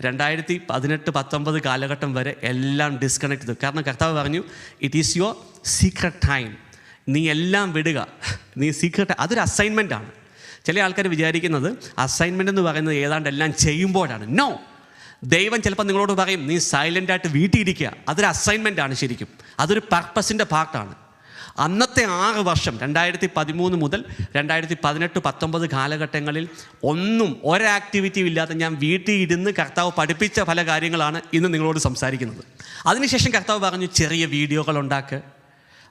2018-19 കാലഘട്ടം വരെ എല്ലാം ഡിസ്കണക്ട് ചെയ്തു. കാരണം കർത്താവ് പറഞ്ഞു, it is your secret time. നീ എല്ലാം വിടുക, നീ സീക്രട്ട്. അതൊരു അസൈൻമെൻറ്റാണ്. ചില ആൾക്കാർ വിചാരിക്കുന്നത് അസൈൻമെൻ്റ് എന്ന് പറയുന്നത് ഏതാണ്ട് എല്ലാം ചെയ്യുമ്പോഴാണ്. നോ, ദൈവം ചിലപ്പോൾ നിങ്ങളോട് പറയും, നീ സൈലൻ്റായിട്ട് വീട്ടിലിരിക്കുക. അതൊരു അസൈൻമെൻ്റാണ് ശരിക്കും. അതൊരു പർപ്പസിൻ്റെ പാർട്ടാണ്. അന്നത്തെ 6 വർഷം 2013 മുതൽ 2018-19 കാലഘട്ടങ്ങളിൽ ഒരാക്ടിവിറ്റിയും ഇല്ലാതെ ഞാൻ വീട്ടിൽ ഇരുന്ന് കർത്താവ് പഠിപ്പിച്ച പല കാര്യങ്ങളാണ് ഇന്ന് നിങ്ങളോട് സംസാരിക്കുന്നത്. അതിനുശേഷം കർത്താവ് പറഞ്ഞു ചെറിയ വീഡിയോകൾ ഉണ്ടാക്കുക.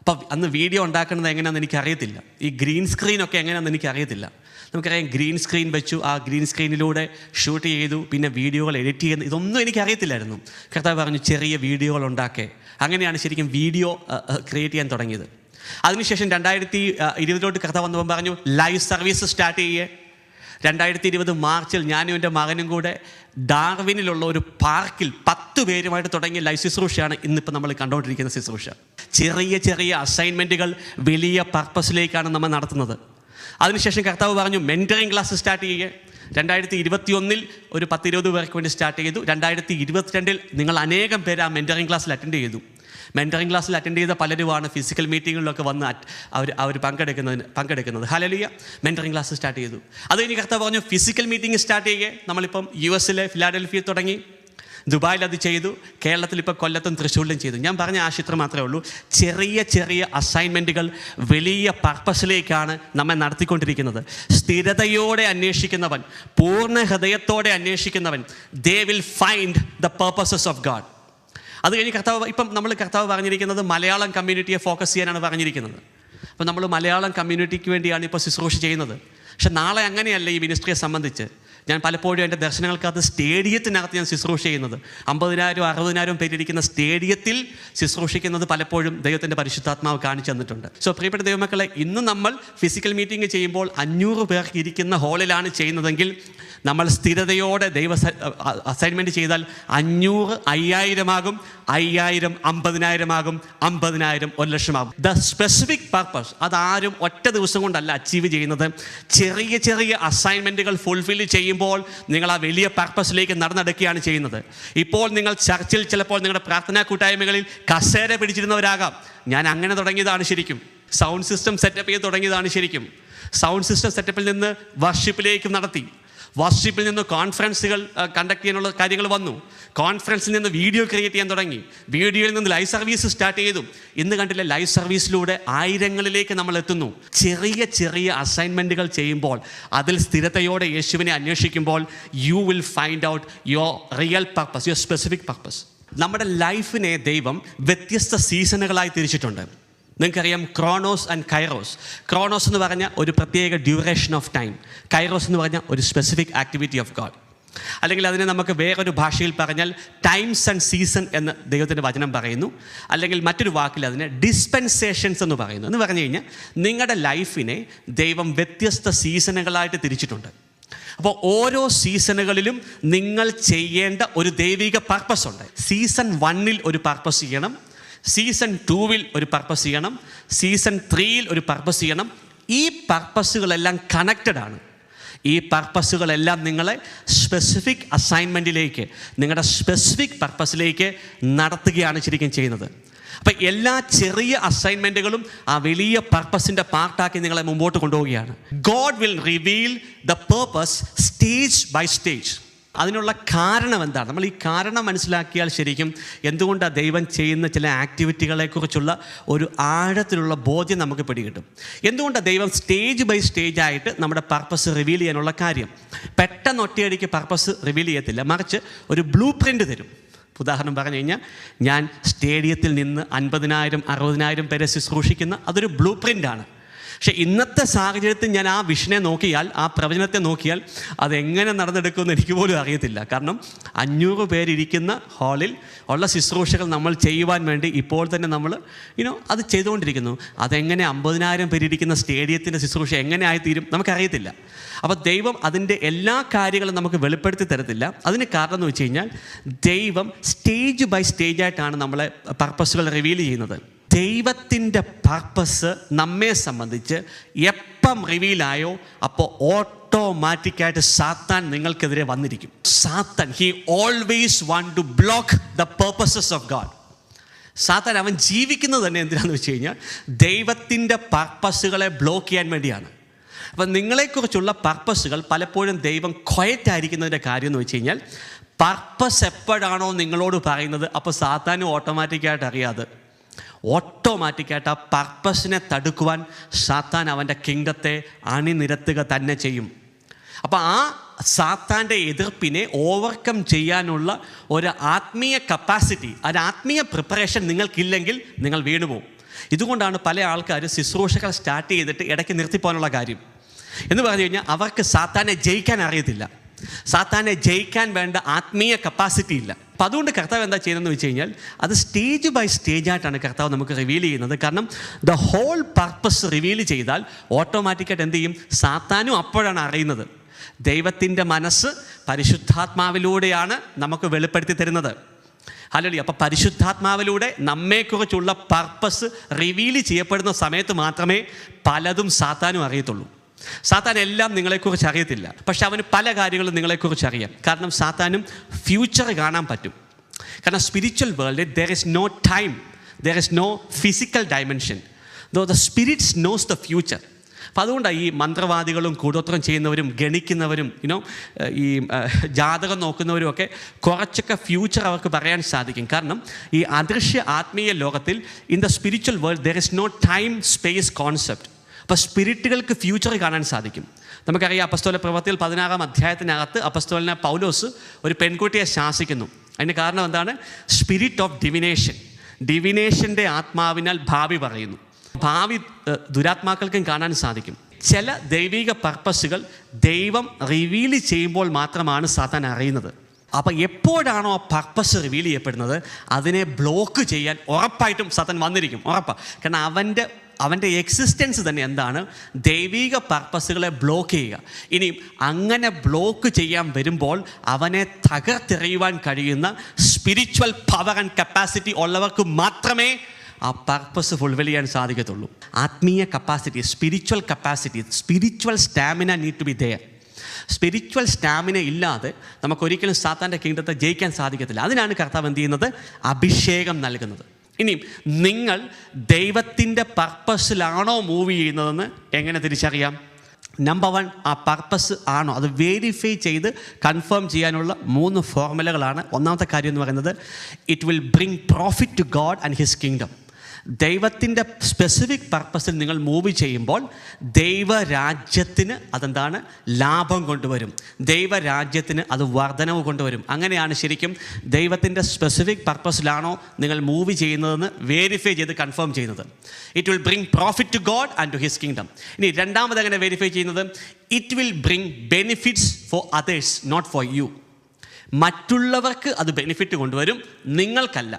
അപ്പം അന്ന് വീഡിയോ ഉണ്ടാക്കുന്നത് എങ്ങനെയാണെന്ന് എനിക്കറിയത്തില്ല. ഈ ഗ്രീൻ സ്ക്രീനൊക്കെ എങ്ങനെയാണെന്ന് എനിക്കറിയത്തില്ല. നമുക്കറിയാം ഗ്രീൻ സ്ക്രീൻ വെച്ചു, ആ ഗ്രീൻ സ്ക്രീനിലൂടെ ഷൂട്ട് ചെയ്തു, പിന്നെ വീഡിയോകൾ എഡിറ്റ് ചെയ്യുന്നു. ഇതൊന്നും എനിക്കറിയത്തില്ലായിരുന്നു. കർത്താവ് പറഞ്ഞു ചെറിയ വീഡിയോകൾ ഉണ്ടാക്കേ. അങ്ങനെയാണ് ശരിക്കും വീഡിയോ ക്രിയേറ്റ് ചെയ്യാൻ തുടങ്ങിയത്. അതിനുശേഷം 2020 കർത്താവ് വന്നപ്പോൾ പറഞ്ഞു ലൈവ് സർവീസ് സ്റ്റാർട്ട് ചെയ്യേ. 2020 മാർച്ചിൽ ഞാനും എൻ്റെ മകനും കൂടെ ഡാർവിനിലുള്ള ഒരു പാർക്കിൽ 10 പേരുമായിട്ട് തുടങ്ങിയ ലൈവ് ശുശ്രൂഷയാണ് ഇന്നിപ്പോൾ നമ്മൾ കണ്ടുകൊണ്ടിരിക്കുന്ന ശുശ്രൂഷ. ചെറിയ ചെറിയ അസൈൻമെൻറ്റുകൾ വലിയ പർപ്പസിലേക്കാണ് നമ്മൾ നടത്തുന്നത്. അതിനുശേഷം കർത്താവ് പറഞ്ഞു മെൻറ്ററിങ് ക്ലാസ് സ്റ്റാർട്ട് ചെയ്യുക. 2021 ഒരു 10-20 പേർക്ക് വേണ്ടി സ്റ്റാർട്ട് ചെയ്തു. 2022 നിങ്ങൾ അനേകം പേര് ആ മെൻറ്ററിങ് ക്ലാസ്സിൽ അറ്റൻഡ് ചെയ്തു. മെൻറ്ററിങ് ക്ലാസ്സിൽ അറ്റൻഡ് ചെയ്ത പലരുമാണ് ഫിസിക്കൽ മീറ്റിങ്ങുകളിലൊക്കെ വന്ന് അവർ പങ്കെടുക്കുന്നത്. ഹല്ലേലൂയ. മെൻറ്ററിങ് ക്ലാസ് സ്റ്റാർട്ട് ചെയ്തു. അത് കഴിഞ്ഞ് കർത്താവ് പറഞ്ഞു ഫിസിക്കൽ മീറ്റിംഗ് സ്റ്റാർട്ട് ചെയ്യുക. നമ്മളിപ്പം US ഫിലാഡൽഫിയയിൽ തുടങ്ങി, ദുബായിൽ അത് ചെയ്തു, കേരളത്തിൽ ഇപ്പോൾ കൊല്ലത്തും തൃശ്ശൂരിലും ചെയ്തു. ഞാൻ പറഞ്ഞ ആശുപത്രി മാത്രമേ ഉള്ളൂ. ചെറിയ ചെറിയ അസൈൻമെൻറ്റുകൾ വലിയ പർപ്പസിലേക്കാണ് നമ്മെ നടത്തിക്കൊണ്ടിരിക്കുന്നത്. സ്ഥിരതയോടെ അന്വേഷിക്കുന്നവൻ, പൂർണ്ണ ഹൃദയത്തോടെ അന്വേഷിക്കുന്നവൻ, they will find the purposes of God. അത് കഴിഞ്ഞ് കർത്താവ് പറഞ്ഞിരിക്കുന്നത് മലയാളം കമ്മ്യൂണിറ്റിയെ ഫോക്കസ് ചെയ്യാനാണ് പറഞ്ഞിരിക്കുന്നത്. അപ്പോൾ നമ്മൾ മലയാളം കമ്മ്യൂണിറ്റിക്ക് വേണ്ടിയാണ് ഇപ്പോൾ ശുശ്രൂഷ ചെയ്യുന്നത്. പക്ഷെ നാളെ അങ്ങനെയല്ല ഈ മിനിസ്ട്രിയെ സംബന്ധിച്ച്. ഞാൻ പലപ്പോഴും എൻ്റെ ദർശനങ്ങൾക്കകത്ത് സ്റ്റേഡിയത്തിനകത്ത് ഞാൻ ശുശ്രൂഷ ചെയ്യുന്നത് 50,000-60,000 പേരിരിക്കുന്ന സ്റ്റേഡിയത്തിൽ ശുശ്രൂഷിക്കുന്നത് പലപ്പോഴും ദൈവത്തിൻ്റെ പരിശുദ്ധാത്മാവ് കാണിച്ചു തന്നിട്ടുണ്ട്. സോ പ്രിയപ്പെട്ട ദൈവമക്കളെ, ഇന്ന് നമ്മൾ ഫിസിക്കൽ മീറ്റിംഗ് ചെയ്യുമ്പോൾ 500 പേർക്ക് ഇരിക്കുന്ന ഹാളിലാണ് ചെയ്യുന്നതെങ്കിൽ നമ്മൾ സ്ഥിരതയോടെ അസൈൻമെൻറ്റ് ചെയ്താൽ 500 5,000 ആകും, 5,000 50,000 ആകും, 50,000 1,00,000 ആകും. ദ സ്പെസിഫിക് പർപ്പസ് അതാരും ഒറ്റ ദിവസം കൊണ്ടല്ല അച്ചീവ് ചെയ്യുന്നത്. ചെറിയ ചെറിയ അസൈൻമെൻറ്റുകൾ ഫുൾഫിൽ ചെയ്യുമ്പോൾ നിങ്ങൾ ആ വലിയ പർപ്പസിലേക്ക് നടന്നെടുക്കുകയാണ് ചെയ്യുന്നത്. ഇപ്പോൾ നിങ്ങൾ ചർച്ചിൽ ചിലപ്പോൾ നിങ്ങളുടെ പ്രാർത്ഥനാ കൂട്ടായ്മകളിൽ കസേര പിടിച്ചിരുന്നവരാകാം. ഞാൻ അങ്ങനെ തുടങ്ങിയതാണ് ശരിക്കും. സൗണ്ട് സിസ്റ്റം സെറ്റപ്പ് ചെയ്ത് തുടങ്ങിയതാണ് ശരിക്കും. സൗണ്ട് സിസ്റ്റം സെറ്റപ്പിൽ നിന്ന് വർഷിപ്പിലേക്ക് നടത്തി. വർഷിപ്പിൽ നിന്ന് കോൺഫറൻസുകൾ കണ്ടക്ട് ചെയ്യാനുള്ള കാര്യങ്ങൾ വന്നു. കോൺഫറൻസിൽ നിന്ന് വീഡിയോ ക്രിയേറ്റ് ചെയ്യാൻ തുടങ്ങി. വീഡിയോയിൽ നിന്ന് ലൈവ് സർവീസ് സ്റ്റാർട്ട് ചെയ്തു. ഇന്ന് കണ്ടില്ല, ലൈവ് സർവീസിലൂടെ ആയിരങ്ങളിലേക്ക് നമ്മൾ എത്തുന്നു. ചെറിയ ചെറിയ അസൈൻമെൻറ്റുകൾ ചെയ്യുമ്പോൾ, അതിൽ സ്ഥിരതയോടെ യേശുവിനെ അന്വേഷിക്കുമ്പോൾ you will find out your real purpose, your specific purpose. നമ്മുടെ ലൈഫിനെ ദൈവം വ്യത്യസ്ത സീസണുകളായി തിരിച്ചിട്ടുണ്ട്. നിങ്ങൾക്കറിയാം ക്രോണോസ് ആൻഡ് കൈറോസ്. ക്രോണോസ് എന്ന് പറഞ്ഞാൽ ഒരു പ്രത്യേക ഡ്യൂറേഷൻ ഓഫ് ടൈം. കൈറോസ് എന്ന് പറഞ്ഞാൽ ഒരു സ്പെസിഫിക് ആക്ടിവിറ്റി ഓഫ് ഗോഡ്. അല്ലെങ്കിൽ അതിനെ നമുക്ക് വേറൊരു ഭാഷയിൽ പറഞ്ഞാൽ ടൈംസ് ആൻഡ് സീസൺ എന്ന് ദൈവത്തിൻ്റെ വചനം പറയുന്നു. അല്ലെങ്കിൽ മറ്റൊരു വാക്കിൽ അതിനെ ഡിസ്പെൻസേഷൻസ് എന്ന് പറയുന്നു. എന്ന് പറഞ്ഞു കഴിഞ്ഞാൽ നിങ്ങളുടെ ലൈഫിനെ ദൈവം വ്യത്യസ്ത സീസണുകളായിട്ട് തിരിച്ചിട്ടുണ്ട്. അപ്പോൾ ഓരോ സീസണുകളിലും നിങ്ങൾ ചെയ്യേണ്ട ഒരു ദൈവിക പർപ്പസ് ഉണ്ട്. സീസൺ 1 ഒരു പർപ്പസ് ചെയ്യണം, സീസൺ 2 ഒരു പർപ്പസ് ചെയ്യണം, സീസൺ 3 ഒരു പർപ്പസ് ചെയ്യണം. ഈ പർപ്പസുകളെല്ലാം കണക്റ്റഡ് ആണ്. ഈ പർപ്പസുകളെല്ലാം നിങ്ങളെ സ്പെസിഫിക് അസൈൻമെൻറ്റിലേക്ക്, നിങ്ങളുടെ സ്പെസിഫിക് പർപ്പസിലേക്ക് നടത്തുകയാണ് ശരിക്കും ചെയ്യുന്നത്. അപ്പം എല്ലാ ചെറിയ അസൈൻമെൻറ്റുകളും ആ വലിയ പർപ്പസിൻ്റെ പാർട്ടാക്കി നിങ്ങളെ മുമ്പോട്ട് കൊണ്ടുപോവുകയാണ്. God will reveal the purpose stage by stage. അതിനുള്ള കാരണം എന്താണ്? നമ്മൾ ഈ കാരണം മനസ്സിലാക്കിയാൽ ശരിക്കും എന്തുകൊണ്ടാണ് ദൈവം ചെയ്യുന്ന ചില ആക്ടിവിറ്റികളെക്കുറിച്ചുള്ള ഒരു ആഴത്തിലുള്ള ബോധ്യം നമുക്ക് പിടികിട്ടും. എന്തുകൊണ്ടാണ് ദൈവം സ്റ്റേജ് ബൈ സ്റ്റേജ് ആയിട്ട് നമ്മുടെ പർപ്പസ് റിവീൽ ചെയ്യാനുള്ള കാര്യം? പെട്ടെന്ന് ഒറ്റയടിക്ക് പർപ്പസ് റിവീൽ ചെയ്യത്തില്ല, മറിച്ച് ഒരു ബ്ലൂ പ്രിൻ്റ് തരും. ഉദാഹരണം പറഞ്ഞു കഴിഞ്ഞാൽ, ഞാൻ സ്റ്റേഡിയത്തിൽ നിന്ന് 50,000-60,000 പേരെ ശുശ്രൂഷിക്കുന്ന അതൊരു ബ്ലൂ പ്രിൻ്റാണ്. പക്ഷേ ഇന്നത്തെ സാഹചര്യത്തിൽ ഞാൻ ആ വിഷനെ നോക്കിയാൽ, ആ പ്രവചനത്തെ നോക്കിയാൽ അതെങ്ങനെ നടന്നെടുക്കുമെന്ന് എനിക്ക് പോലും അറിയത്തില്ല. കാരണം 500 പേരിരിക്കുന്ന ഹാളിൽ ഉള്ള ശുശ്രൂഷകൾ നമ്മൾ ചെയ്യുവാൻ വേണ്ടി ഇപ്പോൾ തന്നെ നമ്മൾ അത് ചെയ്തുകൊണ്ടിരിക്കുന്നു. അതെങ്ങനെ 50,000 പേരിരിക്കുന്ന സ്റ്റേഡിയത്തിൻ്റെ ശുശ്രൂഷ എങ്ങനെ ആയിത്തീരും നമുക്കറിയത്തില്ല. അപ്പോൾ ദൈവം അതിൻ്റെ എല്ലാ കാര്യങ്ങളും നമുക്ക് വെളിപ്പെടുത്തി തരത്തില്ല. അതിന് കാരണം എന്ന് വെച്ച് കഴിഞ്ഞാൽ, ദൈവം സ്റ്റേജ് ബൈ സ്റ്റേജായിട്ടാണ് നമ്മളെ പർപ്പസുകൾ റിവീൽ ചെയ്യുന്നത്. ദൈവത്തിൻ്റെ പർപ്പസ് നമ്മെ സംബന്ധിച്ച് എപ്പം റിവീലായോ അപ്പോൾ ഓട്ടോമാറ്റിക്കായിട്ട് സാത്താൻ നിങ്ങൾക്കെതിരെ വന്നിരിക്കും. സാത്താൻ he always want to block the purposes of God. സാത്താൻ അവൻ ജീവിക്കുന്നത് തന്നെ എന്തിനാണെന്ന് വെച്ച് കഴിഞ്ഞാൽ ദൈവത്തിൻ്റെ പർപ്പസുകളെ ബ്ലോക്ക് ചെയ്യാൻ വേണ്ടിയാണ്. അപ്പം നിങ്ങളെക്കുറിച്ചുള്ള പർപ്പസുകൾ പലപ്പോഴും ദൈവം ക്വയറ്റായിരിക്കുന്നതിൻ്റെ കാര്യം എന്ന് വെച്ച് കഴിഞ്ഞാൽ, പർപ്പസ് എപ്പോഴാണോ നിങ്ങളോട് പറയുന്നത് അപ്പോൾ സാത്താനും ഓട്ടോമാറ്റിക്കായിട്ട് അറിയാതെ ഓട്ടോമാറ്റിക്കായിട്ട് ആ പർപ്പസിനെ തടുക്കുവാൻ സാത്താൻ അവൻ്റെ കിങ്ഡത്തെ അണിനിരത്തുക തന്നെ ചെയ്യും. അപ്പോൾ ആ സാത്താൻ്റെ എതിർപ്പിനെ ഓവർകം ചെയ്യാനുള്ള ഒരു ആത്മീയ കപ്പാസിറ്റി, ഒരു ആത്മീയ പ്രിപ്പറേഷൻ നിങ്ങൾക്കില്ലെങ്കിൽ നിങ്ങൾ വീണുപോകും. ഇതുകൊണ്ടാണ് പല ആൾക്കാർ ശുശ്രൂഷകൾ സ്റ്റാർട്ട് ചെയ്തിട്ട് ഇടയ്ക്ക് നിർത്തിപ്പോകാനുള്ള കാര്യം. എന്ന് പറഞ്ഞു കഴിഞ്ഞാൽ അവർക്ക് സാത്താനെ ജയിക്കാൻ അറിയത്തില്ല, സാത്താനെ ജയിക്കാൻ വേണ്ട ആത്മീയ കപ്പാസിറ്റി ഇല്ല. അപ്പം അതുകൊണ്ട് കർത്താവ് എന്താ ചെയ്യുന്നതെന്ന് വെച്ച് കഴിഞ്ഞാൽ അത് സ്റ്റേജ് ബൈ സ്റ്റേജായിട്ടാണ് കർത്താവ് നമുക്ക് റിവീൽ ചെയ്യുന്നത്. കാരണം ദ ഹോൾ പർപ്പസ് റിവീൽ ചെയ്താൽ ഓട്ടോമാറ്റിക്കായിട്ട് എന്ത് ചെയ്യും, സാത്താനും അപ്പോഴാണ് അറിയുന്നത്. ദൈവത്തിൻ്റെ മനസ്സ് പരിശുദ്ധാത്മാവിലൂടെയാണ് നമുക്ക് വെളിപ്പെടുത്തി തരുന്നത്. ഹല്ലേലൂയ. അപ്പോൾ പരിശുദ്ധാത്മാവിലൂടെ നമ്മെക്കുറിച്ചുള്ള പർപ്പസ് റിവീൽ ചെയ്യപ്പെടുന്ന സമയത്ത് മാത്രമേ പലതും സാത്താനും അറിയത്തുള്ളൂ. സാത്താൻ എല്ലാം നിങ്ങളെക്കുറിച്ച് അറിയത്തില്ല, പക്ഷെ അവന് പല കാര്യങ്ങളും നിങ്ങളെക്കുറിച്ച് അറിയാം. കാരണം സാത്താനും ഫ്യൂച്ചർ കാണാൻ പറ്റും. കാരണം സ്പിരിച്വൽ വേൾഡിൽ there is no time, there is no physical dimension, though the spirits knows the future. അപ്പം അതുകൊണ്ടാണ് ഈ മന്ത്രവാദികളും കൂടോത്രം ചെയ്യുന്നവരും ഗണിക്കുന്നവരും ഈ ജാതകം നോക്കുന്നവരും ഒക്കെ കുറച്ചൊക്കെ ഫ്യൂച്ചർ അവർക്ക് പറയാൻ സാധിക്കും. കാരണം ഈ അദൃശ്യ ആത്മീയ ലോകത്തിൽ in the spiritual world there is no time space concept. അപ്പോൾ സ്പിരിറ്റുകൾക്ക് ഫ്യൂച്ചർ കാണാൻ സാധിക്കും. നമുക്കറിയാം അപ്പസ്തോല പ്രവൃത്തിയിൽ 16-ാം അധ്യായത്തിനകത്ത് അപ്പസ്തോലനെ പൗലോസ് ഒരു പെൺകുട്ടിയെ ശാസിക്കുന്നു. അതിന് കാരണം എന്താണ്? സ്പിരിറ്റ് ഓഫ് ഡിവിനേഷൻ്റെ ആത്മാവിനാൽ ഭാവി പറയുന്നു. ഭാവി ദുരാത്മാക്കൾക്കും കാണാൻ സാധിക്കും. ചില ദൈവിക പർപ്പസുകൾ ദൈവം റിവീൽ ചെയ്യുമ്പോൾ മാത്രമാണ് സാത്താൻ അറിയുന്നത്. അപ്പോൾ എപ്പോഴാണോ ആ പർപ്പസ് റിവീൽ ചെയ്യപ്പെടുന്നത് അതിനെ ബ്ലോക്ക് ചെയ്യാൻ ഉറപ്പായിട്ടും സാത്താൻ വന്നിരിക്കും, ഉറപ്പാണ്. കാരണം അവൻ്റെ എക്സിസ്റ്റൻസ് തന്നെ എന്താണ്? ദൈവിക പർപ്പസുകളെ ബ്ലോക്ക് ചെയ്യുക. ഇനിയും അങ്ങനെ ബ്ലോക്ക് ചെയ്യാൻ വരുമ്പോൾ അവനെ തകർത്തെറിയുവാൻ കഴിയുന്ന സ്പിരിച്വൽ പവർ ആൻഡ് കപ്പാസിറ്റി ഉള്ളവർക്ക് മാത്രമേ ആ പർപ്പസ് ഫുൾഫിൽ ചെയ്യാൻ സാധിക്കത്തുള്ളൂ. ആത്മീയ capacity, spiritual stamina need to be there. Spiritual stamina ഇല്ലാതെ നമുക്കൊരിക്കലും സാത്താൻ്റെ കിങ്ഡത്തെ ജയിക്കാൻ സാധിക്കത്തില്ല. അതിനാണ് കർത്താവ് എന്ത് ചെയ്യുന്നത്? അഭിഷേകം നൽകുന്നത്. ഇനിയും നിങ്ങൾ ദൈവത്തിൻ്റെ പർപ്പസിലാണോ മൂവ് ചെയ്യുന്നതെന്ന് എങ്ങനെ തിരിച്ചറിയാം? നമ്പർ 1, ആ പർപ്പസ് ആണോ അത് വെരിഫൈ ചെയ്ത് കൺഫേം ചെയ്യാനുള്ള 3 ഫോർമുലകളാണ്. ഒന്നാമത്തെ കാര്യം എന്ന് പറയുന്നത് it will bring profit to God and his kingdom. ദൈവത്തിൻ്റെ സ്പെസിഫിക് പർപ്പസിൽ നിങ്ങൾ മൂവ് ചെയ്യുമ്പോൾ ദൈവരാജ്യത്തിന് അതെന്താണ്? ലാഭം കൊണ്ടുവരും. ദൈവരാജ്യത്തിന് അത് വർധനവ് കൊണ്ടുവരും. അങ്ങനെയാണ് ശരിക്കും ദൈവത്തിൻ്റെ സ്പെസിഫിക് പർപ്പസിലാണോ നിങ്ങൾ മൂവ് ചെയ്യുന്നതെന്ന് വെരിഫൈ ചെയ്ത് കൺഫേം ചെയ്യുന്നത്. It will bring profit to God and to his kingdom. ഇനി രണ്ടാമത് എങ്ങനെ വെരിഫൈ ചെയ്യുന്നത്? It will bring benefits for others, not for you. മറ്റുള്ളവർക്ക് അത് ബെനിഫിറ്റ് കൊണ്ടുവരും, നിങ്ങൾക്കല്ല.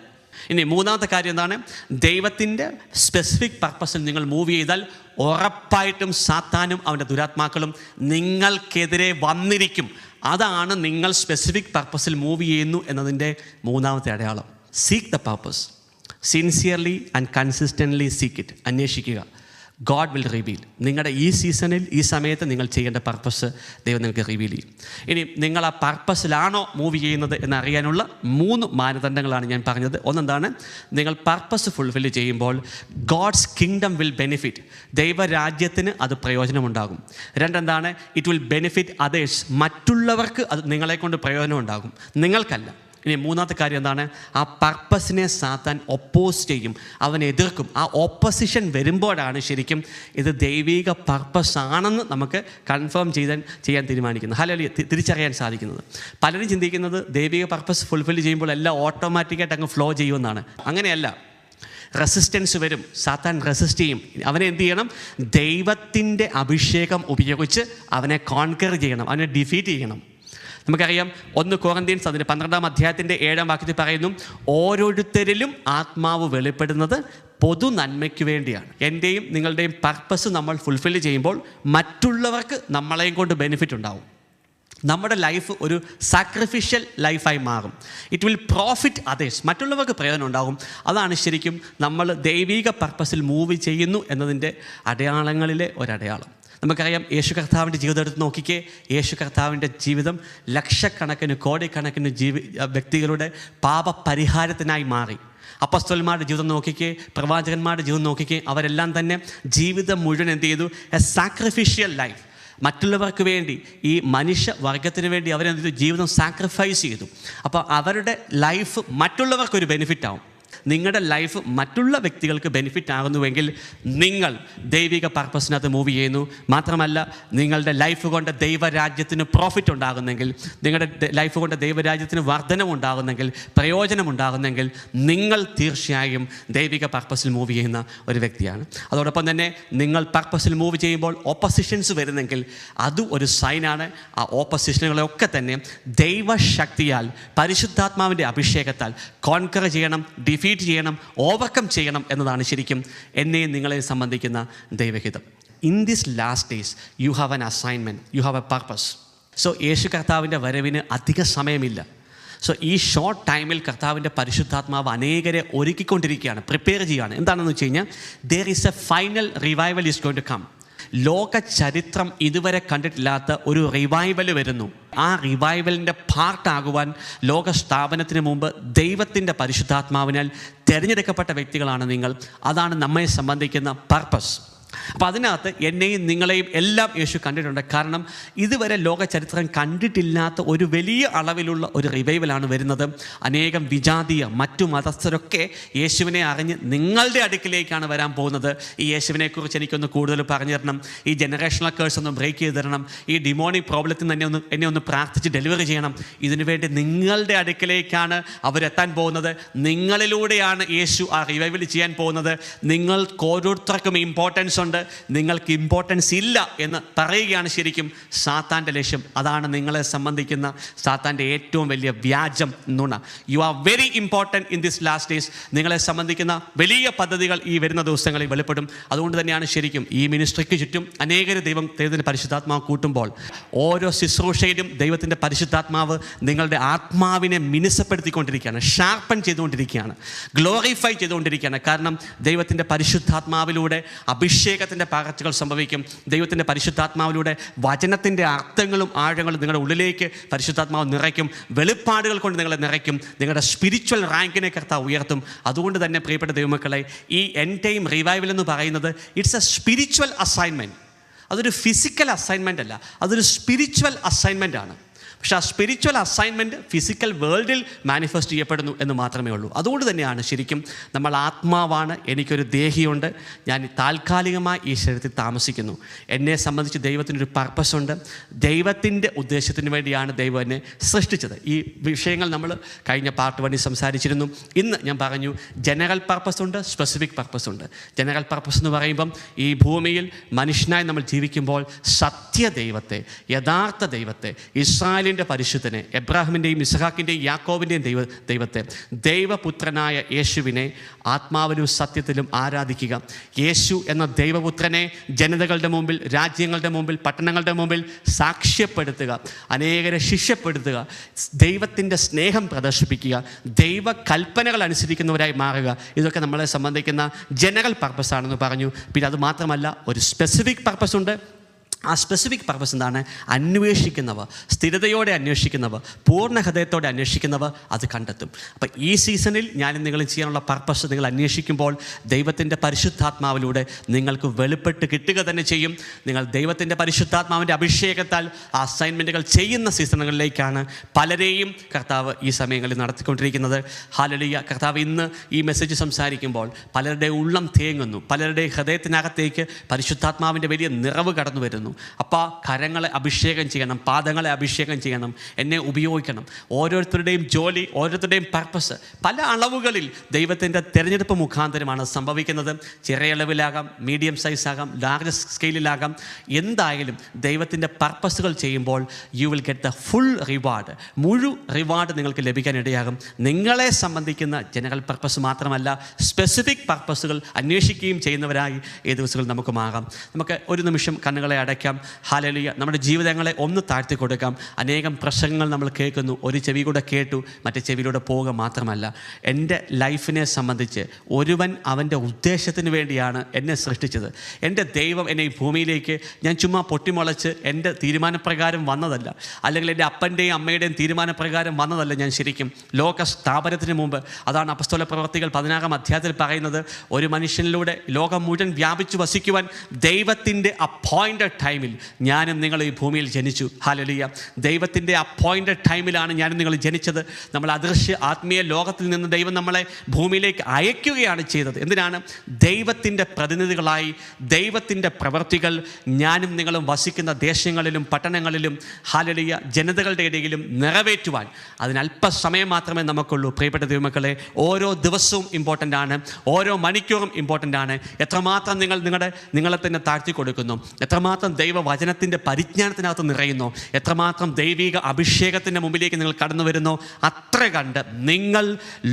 ഇനി മൂന്നാമത്തെ കാര്യം എന്താണ്? ദൈവത്തിൻ്റെ സ്പെസിഫിക് പർപ്പസിൽ നിങ്ങൾ മൂവ് ചെയ്താൽ ഉറപ്പായിട്ടും സാത്താനും അവൻ്റെ ദുരാത്മാക്കളും നിങ്ങൾക്കെതിരെ വന്നിരിക്കും. അതാണ് നിങ്ങൾ സ്പെസിഫിക് പർപ്പസിൽ മൂവ് ചെയ്യുന്നു എന്നതിൻ്റെ മൂന്നാമത്തെ അടയാളം. Seek the purpose, sincerely and consistently seek it. അന്വേഷിക്കുക. God will reveal. നിങ്ങളുടെ ഈ സീസണിൽ ഈ സമയത്ത് നിങ്ങൾ ചെയ്യേണ്ട പർപ്പസ് ദൈവം നിങ്ങൾക്ക് റിവീൽ ചെയ്യും. ഇനി നിങ്ങൾ ആ പർപ്പസിലാണോ മൂവ് ചെയ്യുന്നത് എന്നറിയാനുള്ള 3 മാനദണ്ഡങ്ങളാണ് ഞാൻ പറഞ്ഞത്. ഒന്നെന്താണ്? നിങ്ങൾ പർപ്പസ് ഫുൾഫിൽ ചെയ്യുമ്പോൾ ഗോഡ്സ് കിങ്ഡം വിൽ ബെനിഫിറ്റ്. ദൈവരാജ്യത്തിന് അത് പ്രയോജനമുണ്ടാകും. രണ്ടെന്താണ്? It will benefit others. മറ്റുള്ളവർക്ക് അത് നിങ്ങളെക്കൊണ്ട് പ്രയോജനം ഉണ്ടാകും, നിങ്ങൾക്കല്ല. ഇനി മൂന്നാമത്തെ കാര്യം എന്താണ്? ആ പർപ്പസിനെ സാത്താൻ ഒപ്പോസ് ചെയ്യും, അവൻ എതിർക്കും. ആ ഓപ്പോസിഷൻ വരുമ്പോഴാണ് ശരിക്കും ഇത് ദൈവിക പർപ്പസ് ആണെന്ന് നമുക്ക് കൺഫേം ചെയ്യാൻ തീരുമാനിക്കുന്നത്, ഹല്ലേലൂയ, തിരിച്ചറിയാൻ സാധിക്കുന്നത്. പലരും ചിന്തിക്കുന്നത് ദൈവിക പർപ്പസ് ഫുൾഫിൽ ചെയ്യുമ്പോൾ എല്ലാം ഓട്ടോമാറ്റിക്കായിട്ട് അങ്ങ് ഫ്ലോ ചെയ്യുമെന്നാണ്. അങ്ങനെയല്ല. റെസിസ്റ്റൻസ് വരും, സാത്താൻ റെസിസ്റ്റ് ചെയ്യും. അവനെ എന്ത് ചെയ്യണം? ദൈവത്തിൻ്റെ അഭിഷേകം ഉപയോഗിച്ച് അവനെ കോൺകർ ചെയ്യണം, അവനെ ഡിഫീറ്റ് ചെയ്യണം. നമുക്കറിയാം 1 കൊറിന്ത്യൻസ് അതിൻ്റെ 12-ാം അധ്യായത്തിൻ്റെ 7-ാം വാക്യത്തിൽ പറയുന്നു, ഓരോരുത്തരിലും ആത്മാവ് വെളിപ്പെടുന്നത് പൊതു നന്മയ്ക്ക് വേണ്ടിയാണ്. എൻ്റെയും നിങ്ങളുടെയും പർപ്പസ് നമ്മൾ ഫുൾഫിൽ ചെയ്യുമ്പോൾ മറ്റുള്ളവർക്ക് നമ്മളെയും കൊണ്ട് ബെനിഫിറ്റ് ഉണ്ടാവും. നമ്മുടെ ലൈഫ് ഒരു സാക്രിഫിഷ്യൽ ലൈഫായി മാറും. It will profit others. മറ്റുള്ളവർക്ക് പ്രയോജനം ഉണ്ടാകും. അതാണ് ശരിക്കും നമ്മൾ ദൈവിക പർപ്പസിൽ മൂവ് ചെയ്യുന്നു എന്നതിൻ്റെ അടയാളങ്ങളിലെ ഒരടയാളം. നമുക്കറിയാം യേശു കർത്താവിൻ്റെ ജീവിതം എടുത്ത് നോക്കിക്കേ. യേശു കർത്താവിൻ്റെ ജീവിതം ലക്ഷക്കണക്കിന് കോടിക്കണക്കിന് വ്യക്തികളുടെ പാപപരിഹാരത്തിനായി മാറി. അപ്പോസ്തലന്മാരുടെ ജീവിതം നോക്കിക്കേ, പ്രവാചകന്മാരുടെ ജീവിതം നോക്കിക്കേ. അവരെല്ലാം തന്നെ ജീവിതം മുഴുവൻ എന്ത് ചെയ്തു? A sacrificial life. മറ്റുള്ളവർക്ക് വേണ്ടി, ഈ മനുഷ്യവർഗത്തിന് വേണ്ടി അവരെന്ത് ചെയ്തു? ജീവിതം സാക്രിഫൈസ് ചെയ്തു. അപ്പോൾ അവരുടെ ലൈഫ് മറ്റുള്ളവർക്കൊരു ബെനിഫിറ്റ് ആവും. നിങ്ങളുടെ ലൈഫ് മറ്റുള്ള വ്യക്തികൾക്ക് ബെനിഫിറ്റ് ആകുന്നുവെങ്കിൽ നിങ്ങൾ ദൈവിക പർപ്പസിനകത്ത് മൂവ് ചെയ്യുന്നു. മാത്രമല്ല, നിങ്ങളുടെ ലൈഫ് കൊണ്ട് ദൈവരാജ്യത്തിന് പ്രോഫിറ്റ് ഉണ്ടാകുന്നെങ്കിൽ, നിങ്ങളുടെ ലൈഫ് കൊണ്ട് ദൈവരാജ്യത്തിന് വർധനമുണ്ടാകുന്നെങ്കിൽ, പ്രയോജനമുണ്ടാകുന്നെങ്കിൽ, നിങ്ങൾ തീർച്ചയായും ദൈവിക പർപ്പസിൽ മൂവ് ചെയ്യുന്ന ഒരു വ്യക്തിയാണ്. അതോടൊപ്പം തന്നെ നിങ്ങൾ പർപ്പസിൽ മൂവ് ചെയ്യുമ്പോൾ ഓപ്പോസിഷൻസ് വരുന്നെങ്കിൽ അതും ഒരു സൈനാണ്. ആ ഓപ്പോസിഷനുകളെയൊക്കെ തന്നെ ദൈവശക്തിയാൽ, പരിശുദ്ധാത്മാവിൻ്റെ അഭിഷേകത്താൽ കോൺകർ ചെയ്യണം, ഡിഫീറ്റ് ചെയ്യണം, ഓവർകം ചെയ്യണം എന്നതാണ് ശരിക്കും എന്നെയും നിങ്ങളെയും സംബന്ധിക്കുന്ന ദൈവഹിതം. In this last days you have an assignment, you have a purpose. So Yesu കർത്താവിൻ്റെ വരവിന് അധിക സമയമില്ല. സോ ഈ ഷോർട്ട് ടൈമിൽ കർത്താവിൻ്റെ പരിശുദ്ധാത്മാവ് അനേകരെ ഒരുക്കിക്കൊണ്ടിരിക്കുകയാണ്, പ്രിപ്പയർ ചെയ്യുകയാണ്. എന്താണെന്ന് വെച്ച് കഴിഞ്ഞാൽ, there is a final revival is going to come. ലോക ചരിത്രം ഇതുവരെ കണ്ടിട്ടില്ലാത്ത ഒരു റിവൈവൽ വരുന്നു. ആ റിവൈവലിൻ്റെ പാർട്ടാകുവാൻ ലോക സ്ഥാപനത്തിന് മുമ്പ് ദൈവത്തിൻ്റെ പരിശുദ്ധാത്മാവിനാൽ തിരഞ്ഞെടുക്കപ്പെട്ട വ്യക്തികളാണ് നിങ്ങൾ. അതാണ് നമ്മെ സംബന്ധിക്കുന്ന പർപ്പസ്. അപ്പോൾ അതിനകത്ത് എന്നെയും നിങ്ങളെയും എല്ലാം യേശു കണ്ടിട്ടുണ്ട്. കാരണം ഇതുവരെ ലോക ചരിത്രം കണ്ടിട്ടില്ലാത്ത ഒരു വലിയ അളവിലുള്ള ഒരു റിവൈവലാണ് വരുന്നത്. അനേകം വിജാതീയ മറ്റു മതസ്ഥരൊക്കെ യേശുവിനെ അറിഞ്ഞ് നിങ്ങളുടെ അടുക്കിലേക്കാണ് വരാൻ പോകുന്നത്. ഈ യേശുവിനെക്കുറിച്ച് എനിക്കൊന്ന് കൂടുതൽ പറഞ്ഞു തരണം, ഈ ജനറേഷണൽ കേഴ്സ് ഒന്ന് ബ്രേക്ക് ചെയ്ത് തരണം, ഈ ഡിമോണിക് പ്രോബ്ലത്തിൽ നിന്ന് എന്നെ ഒന്ന് പ്രാർത്ഥിച്ച് ഡെലിവറി ചെയ്യണം. ഇതിനുവേണ്ടി നിങ്ങളുടെ അടുക്കിലേക്കാണ് അവരെത്താൻ പോകുന്നത്. നിങ്ങളിലൂടെയാണ് യേശു ആ റിവൈവൽ ചെയ്യാൻ പോകുന്നത്. നിങ്ങൾക്ക് ഓരോരുത്തർക്കും ഇമ്പോർട്ടൻസ് ഉണ്ട്, നിങ്ങൾക്ക് ഇമ്പോർട്ടൻസ് ഇല്ല എന്ന് പറയുകയാണ് ശരിക്കും സാത്താൻ്റെ ലക്ഷ്യം. അതാണ് നിങ്ങളെ സംബന്ധിക്കുന്ന സാത്താൻ്റെ ഏറ്റവും വലിയ വ്യാജം നുണ. You are very important in this last days. നിങ്ങളെ സംബന്ധിക്കുന്ന വലിയ പദ്ധതികൾ ഈ വരുന്ന ദിവസങ്ങളിൽ വെളിപ്പെടും. അതുകൊണ്ട് തന്നെയാണ് ശരിക്കും ഈ മിനിസ്ട്രിക്ക് ചുറ്റും അനേകർ ദൈവത്തിൻ്റെ പരിശുദ്ധാത്മാവ് കൂട്ടുമ്പോൾ ഓരോ ശുശ്രൂഷയിലും ദൈവത്തിൻ്റെ പരിശുദ്ധാത്മാവ് നിങ്ങളുടെ ആത്മാവിനെ മിനുസപ്പെടുത്തിക്കൊണ്ടിരിക്കുകയാണ്, ഷാർപ്പൻ ചെയ്തുകൊണ്ടിരിക്കുകയാണ്, ഗ്ലോറിഫൈ ചെയ്തുകൊണ്ടിരിക്കുകയാണ്. കാരണം ദൈവത്തിൻ്റെ പരിശുദ്ധാത്മാവിലൂടെ അഭിഷേകത്തിൻ്റെ പകർച്ചകൾ സംഭവിക്കും. ദൈവത്തിൻ്റെ പരിശുദ്ധാത്മാവിലൂടെ വചനത്തിൻ്റെ അർത്ഥങ്ങളും ആഴങ്ങളും നിങ്ങളുടെ ഉള്ളിലേക്ക് പരിശുദ്ധാത്മാവ് നിറയ്ക്കും. വെളിപ്പാടുകൾ കൊണ്ട് നിങ്ങളെ നിറയ്ക്കും. നിങ്ങളുടെ സ്പിരിച്വൽ റാങ്കിനെ കർത്താവ് ഉയർത്തും. അതുകൊണ്ട് തന്നെ പ്രിയപ്പെട്ട ദൈവമക്കളെ, ഈ എൻഡ് ടൈം റിവൈവൽ എന്ന് പറയുന്നത് ഇറ്റ്സ് എ സ്പിരിച്വൽ അസൈൻമെൻറ്റ്. അതൊരു ഫിസിക്കൽ അസൈൻമെൻ്റ് അല്ല, അതൊരു സ്പിരിച്വൽ അസൈൻമെൻ്റ് ആണ്. പക്ഷേ ആ സ്പിരിച്വൽ അസൈൻമെൻറ്റ് ഫിസിക്കൽ വേൾഡിൽ മാനിഫെസ്റ്റ് ചെയ്യപ്പെടുന്നു എന്ന് മാത്രമേ ഉള്ളൂ. അതുകൊണ്ട് തന്നെയാണ് ശരിക്കും നമ്മൾ ആത്മാവാണ്, എനിക്കൊരു ദേഹിയുണ്ട്, ഞാൻ താൽക്കാലികമായി ഈ ശരീരത്തിൽ താമസിക്കുന്നു. എന്നെ സംബന്ധിച്ച് ദൈവത്തിനൊരു പർപ്പസ് ഉണ്ട്. ദൈവത്തിൻ്റെ ഉദ്ദേശത്തിന് വേണ്ടിയാണ് ദൈവം എന്നെ സൃഷ്ടിച്ചത്. ഈ വിഷയങ്ങൾ നമ്മൾ കഴിഞ്ഞ പാർട്ട് 1 സംസാരിച്ചിരുന്നു. ഇന്ന് ഞാൻ പറഞ്ഞു, ജനറൽ പർപ്പസ് ഉണ്ട്, സ്പെസിഫിക് പർപ്പസ് ഉണ്ട്. ജനറൽ പർപ്പസ് എന്ന് പറയുമ്പം ഈ ഭൂമിയിൽ മനുഷ്യനായി നമ്മൾ ജീവിക്കുമ്പോൾ സത്യദൈവത്തെ, യഥാർത്ഥ ദൈവത്തെ, ഇസ്രായേലിൻ്റെ പരിശുദ്ധനെ, എബ്രാഹിമിൻ്റെയും ഇസ്ഹാക്കിൻ്റെയും യാക്കോബിൻ്റെയും ദൈവത്തെ, ദൈവപുത്രനായ യേശുവിനെ ആത്മാവിലും സത്യത്തിലും ആരാധിക്കുക. യേശു എന്ന ദൈവപുത്രനെ ജനതകളുടെ മുമ്പിൽ, രാജ്യങ്ങളുടെ മുമ്പിൽ, പട്ടണങ്ങളുടെ മുമ്പിൽ സാക്ഷ്യപ്പെടുത്തുക, അനേകരെ ശിഷ്യപ്പെടുത്തുക, ദൈവത്തിൻ്റെ സ്നേഹം പ്രദർശിപ്പിക്കുക, ദൈവ കൽപ്പനകൾ അനുസരിക്കുന്നവരായി മാറുക. ഇതൊക്കെ നമ്മളെ സംബന്ധിക്കുന്ന ജനറൽ പർപ്പസാണെന്ന് പറഞ്ഞു. പിന്നെ അത് മാത്രമല്ല, ഒരു സ്പെസിഫിക് പർപ്പസ് ഉണ്ട്. ആ സ്പെസിഫിക് പർപ്പസ് എന്താണ്? അന്വേഷിക്കുന്നവ, സ്ഥിരതയോടെ അന്വേഷിക്കുന്നവ, പൂർണ്ണ ഹൃദയത്തോടെ അന്വേഷിക്കുന്നവ അത് കണ്ടെത്തും. അപ്പം ഈ സീസണിൽ ഞാനും നിങ്ങൾ ചെയ്യാനുള്ള പർപ്പസ് നിങ്ങൾ അന്വേഷിക്കുമ്പോൾ ദൈവത്തിൻ്റെ പരിശുദ്ധാത്മാവിലൂടെ നിങ്ങൾക്ക് വെളിപ്പെട്ട് കിട്ടുക തന്നെ ചെയ്യും. നിങ്ങൾ ദൈവത്തിൻ്റെ പരിശുദ്ധാത്മാവിൻ്റെ അഭിഷേകത്താൽ ആ അസൈൻമെൻറ്റുകൾ ചെയ്യുന്ന സീസണുകളിലേക്കാണ് പലരെയും കർത്താവ് ഈ സമയങ്ങളിൽ നടത്തിക്കൊണ്ടിരിക്കുന്നത്. ഹല്ലേലൂയ. കർത്താവ് ഇന്ന് ഈ മെസ്സേജ് സംസാരിക്കുമ്പോൾ പലരുടെ ഉള്ളം തേങ്ങുന്നു, പലരുടെ ഹൃദയത്തിനകത്തേക്ക് പരിശുദ്ധാത്മാവിൻ്റെ വലിയ നിറവ് കടന്നു വരുന്നു. അപ്പോൾ കരങ്ങളെ അഭിഷേകം ചെയ്യണം, പാദങ്ങളെ അഭിഷേകം ചെയ്യണം, എന്നെ ഉപയോഗിക്കണം. ഓരോരുത്തരുടെയും ജോലി, ഓരോരുത്തരുടെയും പർപ്പസ് പല അളവുകളിൽ ദൈവത്തിൻ്റെ തിരഞ്ഞെടുപ്പ് മുഖാന്തരമാണ് സംഭവിക്കുന്നത്. ചെറിയ അളവിലാകാം, മീഡിയം സൈസ് ആകാം, ലാർജ് സ്കെയിലിലാകാം. എന്തായാലും ദൈവത്തിൻ്റെ പർപ്പസുകൾ ചെയ്യുമ്പോൾ you will get the full reward. Reward നിങ്ങൾക്ക് ലഭിക്കാനിടയാകും. നിങ്ങളെ സംബന്ധിക്കുന്ന ജനറൽ പർപ്പസ് മാത്രമല്ല, സ്പെസിഫിക് പർപ്പസുകൾ അന്വേഷിക്കുകയും ചെയ്യുന്നവരായി ഈ ദിവസങ്ങളിൽ നമുക്ക് മാറാം. നമുക്ക് ഒരു നിമിഷം കണ്ണുകളെ അടയ്ക്കാം. ഹല്ലേലൂയ. നമ്മുടെ ജീവിതങ്ങളെ ഒന്ന് താഴ്ത്തി കൊടുക്കാം. അനേകം പ്രസംഗങ്ങൾ നമ്മൾ കേൾക്കുന്നു. ഒരു ചെവി കൂടെ കേട്ടു, മറ്റേ ചെവിയിലൂടെ പോവുക മാത്രമല്ല, എൻ്റെ ലൈഫിനെ സംബന്ധിച്ച് ഒരുവൻ അവൻ്റെ ഉദ്ദേശത്തിന് വേണ്ടിയാണ് എന്നെ സൃഷ്ടിച്ചത്. എൻ്റെ ദൈവം എന്നെ ഈ ഭൂമിയിലേക്ക് ഞാൻ ചുമ്മാ പൊട്ടിമുളച്ച് എൻ്റെ തീരുമാനപ്രകാരം വന്നതല്ല, അല്ലെങ്കിൽ എൻ്റെ അപ്പൻ്റെയും അമ്മയുടെയും തീരുമാനപ്രകാരം വന്നതല്ല. ഞാൻ ശരിക്കും ലോക സ്ഥാപനത്തിന് മുമ്പ്, അതാണ് അപ്പസ്തോല പ്രവർത്തികൾ 16-ാം അധ്യായത്തിൽ പറയുന്നത്, ഒരു മനുഷ്യനിലൂടെ ലോകം മുഴുവൻ വ്യാപിച്ചു വസിക്കുവാൻ ദൈവത്തിൻ്റെ അപ്പോയിൻറ്റഡ് ടൈമിൽ ഞാനും നിങ്ങൾ ഈ ഭൂമിയിൽ ജനിച്ചു. ഹല്ലേലൂയ. ദൈവത്തിൻ്റെ അപ്പോയിൻറ്റഡ് ടൈമിലാണ് ഞാനും നിങ്ങൾ ജനിച്ചത്. നമ്മൾ അദൃശ്യ ആത്മീയ ലോകത്തിൽ നിന്ന് ദൈവം നമ്മളെ ഭൂമിയിലേക്ക് അയക്കുകയാണ് ചെയ്തത്. എന്തിനാണ്? ദൈവത്തിൻ്റെ പ്രതിനിധികളായി ദൈവത്തിൻ്റെ പ്രവൃത്തികൾ ഞാനും നിങ്ങളും വസിക്കുന്ന ദേശങ്ങളിലും പട്ടണങ്ങളിലും ഹല്ലേലൂയ ജനതകളുടെ ഇടയിലും നിറവേറ്റുവാൻ അതിനല്പസമയം മാത്രമേ നമുക്കുള്ളൂ. പ്രിയപ്പെട്ട ദൈവമക്കളെ, ഓരോ ദിവസവും ഇമ്പോർട്ടൻ്റ് ആണ്, ഓരോ മണിക്കൂറും ഇമ്പോർട്ടൻ്റ് ആണ്. എത്രമാത്രം നിങ്ങളെ തന്നെ താഴ്ത്തി കൊടുക്കുന്നു, എത്രമാത്രം ദൈവവചനത്തിൻ്റെ പരിജ്ഞാനത്തിനകത്ത് നിറയുന്നു, എത്രമാത്രം ദൈവിക അഭിഷേകത്തിൻ്റെ മുമ്പിലേക്ക് നിങ്ങൾ കടന്നു വരുന്നു, അത്ര കണ്ട് നിങ്ങൾ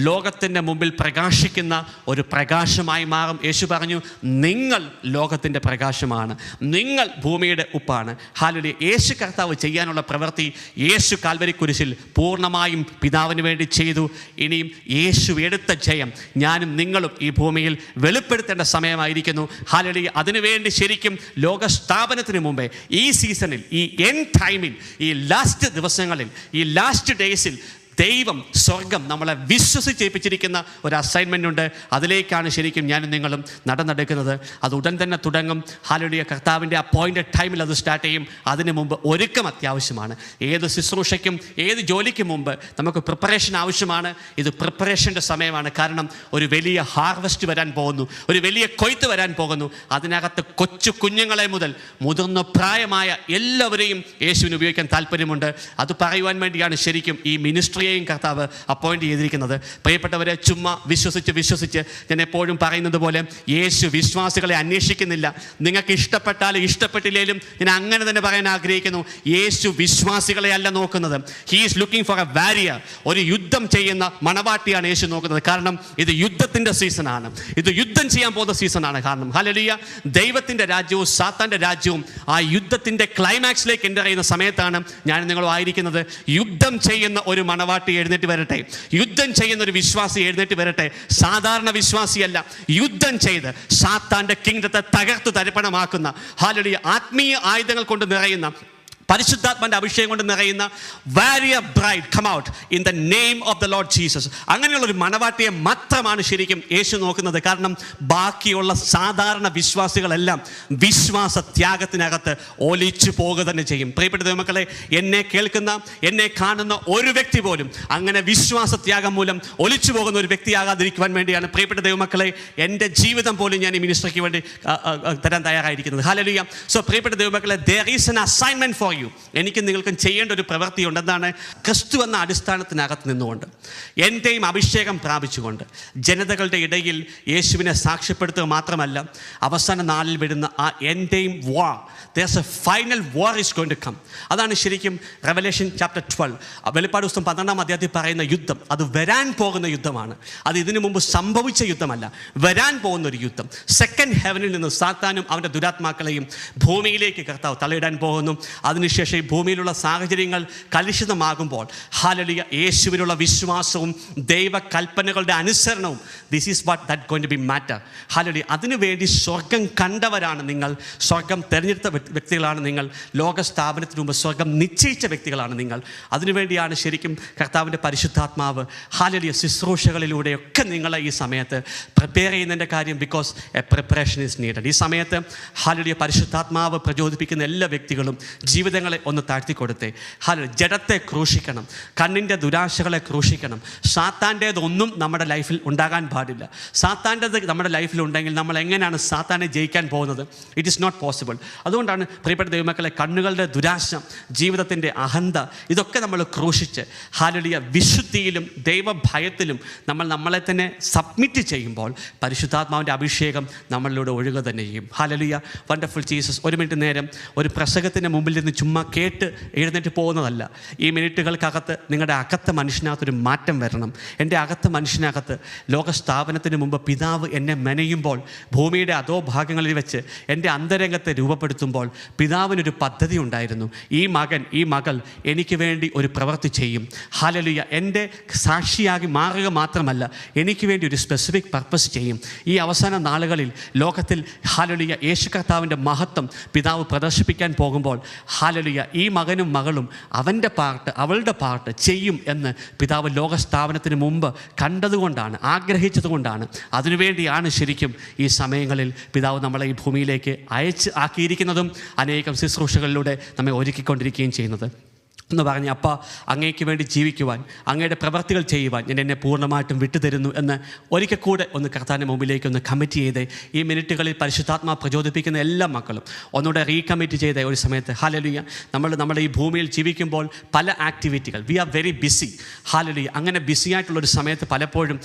ലോകത്തിൻ്റെ മുമ്പിൽ പ്രകാശിക്കുന്ന ഒരു പ്രകാശമായി മാറും. യേശു പറഞ്ഞു, നിങ്ങൾ ലോകത്തിൻ്റെ പ്രകാശമാണ്, നിങ്ങൾ ഭൂമിയുടെ ഉപ്പാണ്. ഹല്ലേലൂയ. യേശു കർത്താവ് ചെയ്യാനുള്ള പ്രവൃത്തി യേശു കാൽവരി കുരിശിൽ പൂർണ്ണമായും പിതാവിന് വേണ്ടി ചെയ്തു. ഇനിയും യേശു എടുത്ത ജയം ഞാനും നിങ്ങളും ഈ ഭൂമിയിൽ വെളിപ്പെടുത്തേണ്ട സമയമായിരിക്കുന്നു. ഹല്ലേലൂയ. അതിനുവേണ്ടി ശരിക്കും ലോകസ്ഥാപനത്തിന് മുമ്പേ ഈ സീസണിൽ, ഈ എൻഡ് ടൈമിൽ, ഈ ലാസ്റ്റ് ദിവസങ്ങളിൽ, ഈ ലാസ്റ്റ് ഡേയ്സിൽ ദൈവം സ്വർഗം നമ്മളെ വിശ്വസിച്ചേൽപ്പിച്ചിരിക്കുന്ന ഒരു അസൈൻമെൻ്റ് ഉണ്ട്. അതിലേക്കാണ് ശരിക്കും ഞാനും നിങ്ങളും നടന്നെടുക്കുന്നത്. അത് ഉടൻ തന്നെ തുടങ്ങും. ഹല്ലേലൂയ. കർത്താവിൻ്റെ അപ്പോയിൻറ്റഡ് ടൈമിൽ അത് സ്റ്റാർട്ട് ചെയ്യും. അതിന് മുമ്പ് ഒരുക്കം അത്യാവശ്യമാണ്. ഏത് ശുശ്രൂഷയ്ക്കും ഏത് ജോലിക്കും മുമ്പ് നമുക്ക് പ്രിപ്പറേഷൻ ആവശ്യമാണ്. ഇത് പ്രിപ്പറേഷൻ്റെ സമയമാണ്. കാരണം ഒരു വലിയ ഹാർവസ്റ്റ് വരാൻ പോകുന്നു, ഒരു വലിയ കൊയ്ത്ത് വരാൻ പോകുന്നു. അതിനകത്ത് കൊച്ചു കുഞ്ഞുങ്ങളെ മുതൽ മുതിർന്ന പ്രായമായ എല്ലാവരെയും യേശുവിന് ഉപയോഗിക്കാൻ താല്പര്യമുണ്ട്. അത് പറയുവാൻ വേണ്ടിയാണ് ശരിക്കും ഈ മിനിസ്ട്രി കർത്താവ് അപ്പോയിന്റ് ചെയ്തിരിക്കുന്നത്. പ്രിയപ്പെട്ടവരെ, ചുമ്മാ വിശ്വസിച്ച് ഞാൻ എപ്പോഴും പറയുന്നത് പോലെ യേശു വിശ്വാസികളെ അന്വേഷിക്കുന്നില്ല. നിങ്ങൾക്ക് ഇഷ്ടപ്പെട്ടാലും ഇഷ്ടപ്പെട്ടില്ലേലും ഞാൻ അങ്ങനെ തന്നെ പറയാൻ ആഗ്രഹിക്കുന്നു. യേശു വിശ്വാസികളെ അല്ല നോക്കുന്നത്. He is looking for a warrior. ഒരു യുദ്ധം ചെയ്യുന്ന മണവാട്ടിയാണ് യേശു നോക്കുന്നത്. കാരണം ഇത് യുദ്ധത്തിൻ്റെ സീസണാണ്, ഇത് യുദ്ധം ചെയ്യാൻ പോകുന്ന സീസണാണ്. കാരണം ഹല്ലേലൂയ, ദൈവത്തിൻ്റെ രാജ്യവും സാത്താൻ്റെ രാജ്യവും ആ യുദ്ധത്തിൻ്റെ ക്ലൈമാക്സിലേക്ക് എൻ്റർ ചെയ്യുന്ന സമയത്താണ് ഞാൻ നിങ്ങളും ആയിരിക്കുന്നത്. യുദ്ധം ചെയ്യുന്ന ഒരു മണവാട്ടി എഴുന്നേറ്റ് വരട്ടെ, യുദ്ധം ചെയ്യുന്ന ഒരു വിശ്വാസി എഴുന്നേറ്റ് വരട്ടെ. സാധാരണ വിശ്വാസിയല്ല, യുദ്ധം ചെയ്ത് സാത്താന്റെ കിങ്ഡത്തെ തകർത്തു തരിപ്പണമാക്കുന്ന ഹല്ലേലൂയ ആത്മീയ ആയുധങ്ങൾ കൊണ്ട് നിറയുന്ന, പരിശുദ്ധാത്മാവിൻ്റെ അഭിഷേകം കൊണ്ട് നിറയുന്ന warrior bride come out in the name of the Lord Jesus. അങ്ങനെയുള്ളൊരു മണവാട്ടിയെ മാത്രമാണ് ശരിക്കും യേശു നോക്കുന്നത്. കാരണം ബാക്കിയുള്ള സാധാരണ വിശ്വാസികളെല്ലാം വിശ്വാസ ത്യാഗത്തിനകത്ത് ഒലിച്ചു പോകുക തന്നെ ചെയ്യും. പ്രിയപ്പെട്ട ദൈവമക്കളെ, എന്നെ കേൾക്കുന്ന, എന്നെ കാണുന്ന ഒരു വ്യക്തി പോലും അങ്ങനെ വിശ്വാസ ത്യാഗം മൂലം ഒലിച്ചു പോകുന്ന ഒരു വ്യക്തിയാകാതിരിക്കുവാൻ വേണ്ടിയാണ് പ്രിയപ്പെട്ട ദൈവമക്കളെ എൻ്റെ ജീവിതം പോലും ഞാൻ ഈ മിനിസ്ട്രിക്ക് വേണ്ടി തരാൻ തയ്യാറായിരിക്കുന്നത്. ഹല്ലേലൂയ. സോ പ്രിയപ്പെട്ട ദൈവമക്കളെ, there is an assignment for you. എനിക്ക് നിങ്ങൾക്കും ചെയ്യേണ്ട ഒരു പ്രവൃത്തിയുണ്ട്. എന്താണ്? ക്രിസ്തു എന്ന അടിസ്ഥാനത്തിനകത്ത് നിന്നുകൊണ്ട് എൻ്റെയും അഭിഷേകം പ്രാപിച്ചുകൊണ്ട് ജനതകളുടെ ഇടയിൽ യേശുവിനെ സാക്ഷ്യപ്പെടുത്തുക മാത്രമല്ല, അവസാന നാളിൽ വരുന്ന ആ എൻ്റെയും വാർ, there's a final war is going to come. അതാണ് ശരിക്കും റെവലേഷൻ ചാപ്റ്റർ 12, വെളിപ്പാട് പുസ്തകം 12-ാം അധ്യായത്തിൽ പറയുന്ന യുദ്ധം. അത് വരാൻ പോകുന്ന യുദ്ധമാണ്. അത് ഇതിനു മുമ്പ് സംഭവിച്ച യുദ്ധമല്ല, വരാൻ പോകുന്ന ഒരു യുദ്ധം. സെക്കൻഡ് ഹെവനിൽ നിന്ന് സാത്താനും അവൻ്റെ ദുരാത്മാക്കളെയും ഭൂമിയിലേക്ക് കർത്താവ് തള്ളിയിടാൻ പോകുന്നു. അതിനുശേഷം ഈ ഭൂമിയിലുള്ള സാഹചര്യങ്ങൾ കലുഷിതമാകുമ്പോൾ ഹല്ലേലൂയ, യേശുവിനുള്ള വിശ്വാസവും ദൈവകൽപ്പനകളുടെ അനുസരണവും, this is what that going to be matter. Hallelujah. അതിനുവേണ്ടി സ്വർഗം കണ്ടവരാണ് നിങ്ങൾ, സ്വർഗം തിരഞ്ഞെടുത്ത വ്യക്തികളാണ് നിങ്ങൾ, ലോകസ്ഥാപനത്തിന് മുമ്പ് സ്വർഗം നിശ്ചയിച്ച വ്യക്തികളാണ് നിങ്ങൾ. അതിനുവേണ്ടിയാണ് ശരിക്കും കർത്താവിൻ്റെ പരിശുദ്ധാത്മാവ് ഹല്ലേലൂയ ശുശ്രൂഷകളിലൂടെയൊക്കെ നിങ്ങളെ ഈ സമയത്ത് പ്രിപ്പയർ ചെയ്യുന്നതിൻ്റെ കാര്യം. Because A preparation is needed. ഈ സമയത്ത് ഹല്ലേലൂയ പരിശുദ്ധാത്മാവ് പ്രചോദിപ്പിക്കുന്ന എല്ലാ വ്യക്തികളും ജീവിതങ്ങളെ ഒന്ന് താഴ്ത്തിക്കൊടുത്തേ. ജഡത്തെ ക്രൂശിക്കണം, കണ്ണിൻ്റെ ദുരാശകളെ ക്രൂശിക്കണം. സാത്താൻ്റേതൊന്നും നമ്മുടെ ലൈഫിൽ ഉണ്ടാകാൻ പാടില്ല. സാത്താൻ്റേത് നമ്മുടെ ലൈഫിൽ ഉണ്ടെങ്കിൽ നമ്മൾ എങ്ങനെയാണ് സാത്താനെ ജയിക്കാൻ പോകുന്നത്? It is not possible. അതുകൊണ്ടാണ് പ്രിയപ്പെട്ട ദൈവമക്കളെ, കണ്ണുകളുടെ ദുരാശ, ജീവിതത്തിൻ്റെ അഹന്ത, ഇതൊക്കെ നമ്മൾ ക്രൂശിച്ച് ഹല്ലേലൂയ വിശുദ്ധിയിലും ദൈവഭയത്തിലും നമ്മളെ തന്നെ സബ്മിറ്റ് ചെയ്യുമ്പോൾ പരിശുദ്ധാത്മാവിൻ്റെ അഭിഷേകം നമ്മളിലൂടെ ഒഴുകുക തന്നെ ചെയ്യും. ഹല്ലേലൂയ. Wonderful Jesus. ഒരു മിനിറ്റ് നേരം ഒരു പ്രസംഗത്തിൻ്റെ മുമ്പിൽ നിന്ന് ചുമ്മാ കേട്ട് എഴുന്നേറ്റ് പോകുന്നതല്ല. ഈ മിനിറ്റുകൾക്കകത്ത് നിങ്ങളുടെ അകത്തെ മനുഷ്യനകത്തൊരു മാറ്റം വരണം. എൻ്റെ അകത്തെ മനുഷ്യനകത്ത് ലോകസ്ഥാപനത്തിന് മുമ്പ് പിതാവ് എന്നെ മെനയുമ്പോൾ, ഭൂമിയുടെ അധോ ഭാഗങ്ങളിൽ വെച്ച് എൻ്റെ അന്തരംഗത്തെ രൂപപ്പെടുത്തുമ്പോൾ പിതാവിനൊരു പദ്ധതി ഉണ്ടായിരുന്നു. ഈ മകൻ, ഈ മകൾ എനിക്ക് വേണ്ടി ഒരു പ്രവൃത്തി ചെയ്യും. ഹല്ലേലൂയ. എൻ്റെ സാക്ഷിയാകി മാറുക മാത്രമല്ല, എനിക്ക് വേണ്ടി ഒരു സ്പെസിഫിക് പർപ്പസ് ചെയ്യും. ഈ അവസാന നാളുകളിൽ ലോകത്തിൽ ഹല്ലേലൂയ യേശു കർത്താവിൻ്റെ മഹത്വം പിതാവ് പ്രദർശിപ്പിക്കാൻ പോകുമ്പോൾ ഹല്ലേലൂയ ഹല്ലേലൂയ, ഈ മകനും മകളും അവൻ്റെ പാർട്ട് അവളുടെ പാർട്ട് ചെയ്യും എന്ന് പിതാവ് ലോകസ്ഥാപനത്തിന് മുമ്പ് കണ്ടതുകൊണ്ടാണ്, ആഗ്രഹിച്ചതുകൊണ്ടാണ്, അതിനുവേണ്ടിയാണ് ശരിക്കും ഈ സമയങ്ങളിൽ പിതാവ് നമ്മളെ ഈ ഭൂമിയിലേക്ക് ആക്കിയിരിക്കുന്നതും അനേകം ശുശ്രൂഷകളിലൂടെ നമ്മെ ഒരുക്കിക്കൊണ്ടിരിക്കുകയും ചെയ്യുന്നത്. എന്ന് പറഞ്ഞ് അപ്പ അങ്ങേക്ക് വേണ്ടി ജീവിക്കുവാൻ, അങ്ങയുടെ പ്രവർത്തികൾ ചെയ്യുവാൻ ഞാൻ എന്നെ പൂർണ്ണമായിട്ടും വിട്ടുതരുന്നു എന്ന് ഒരിക്കൽ കൂടെ ഒന്ന് കർത്താവിൻ്റെ മുമ്പിലേക്ക് ഒന്ന് കമ്മിറ്റ് ചെയ്ത് ഈ മിനിറ്റുകളിൽ പരിശുദ്ധാത്മാ പ്രചോദിപ്പിക്കുന്ന എല്ലാ മക്കളും ഒന്നുകൂടെ റീകമ്മിറ്റ് ചെയ്ത ഒരു സമയത്ത് ഹല്ലേലൂയ, നമ്മുടെ ഈ ഭൂമിയിൽ ജീവിക്കുമ്പോൾ പല ആക്ടിവിറ്റികൾ, we are very busy. Hallelujah, അങ്ങനെ ബിസി ആയിട്ടുള്ളൊരു സമയത്ത് പലപ്പോഴും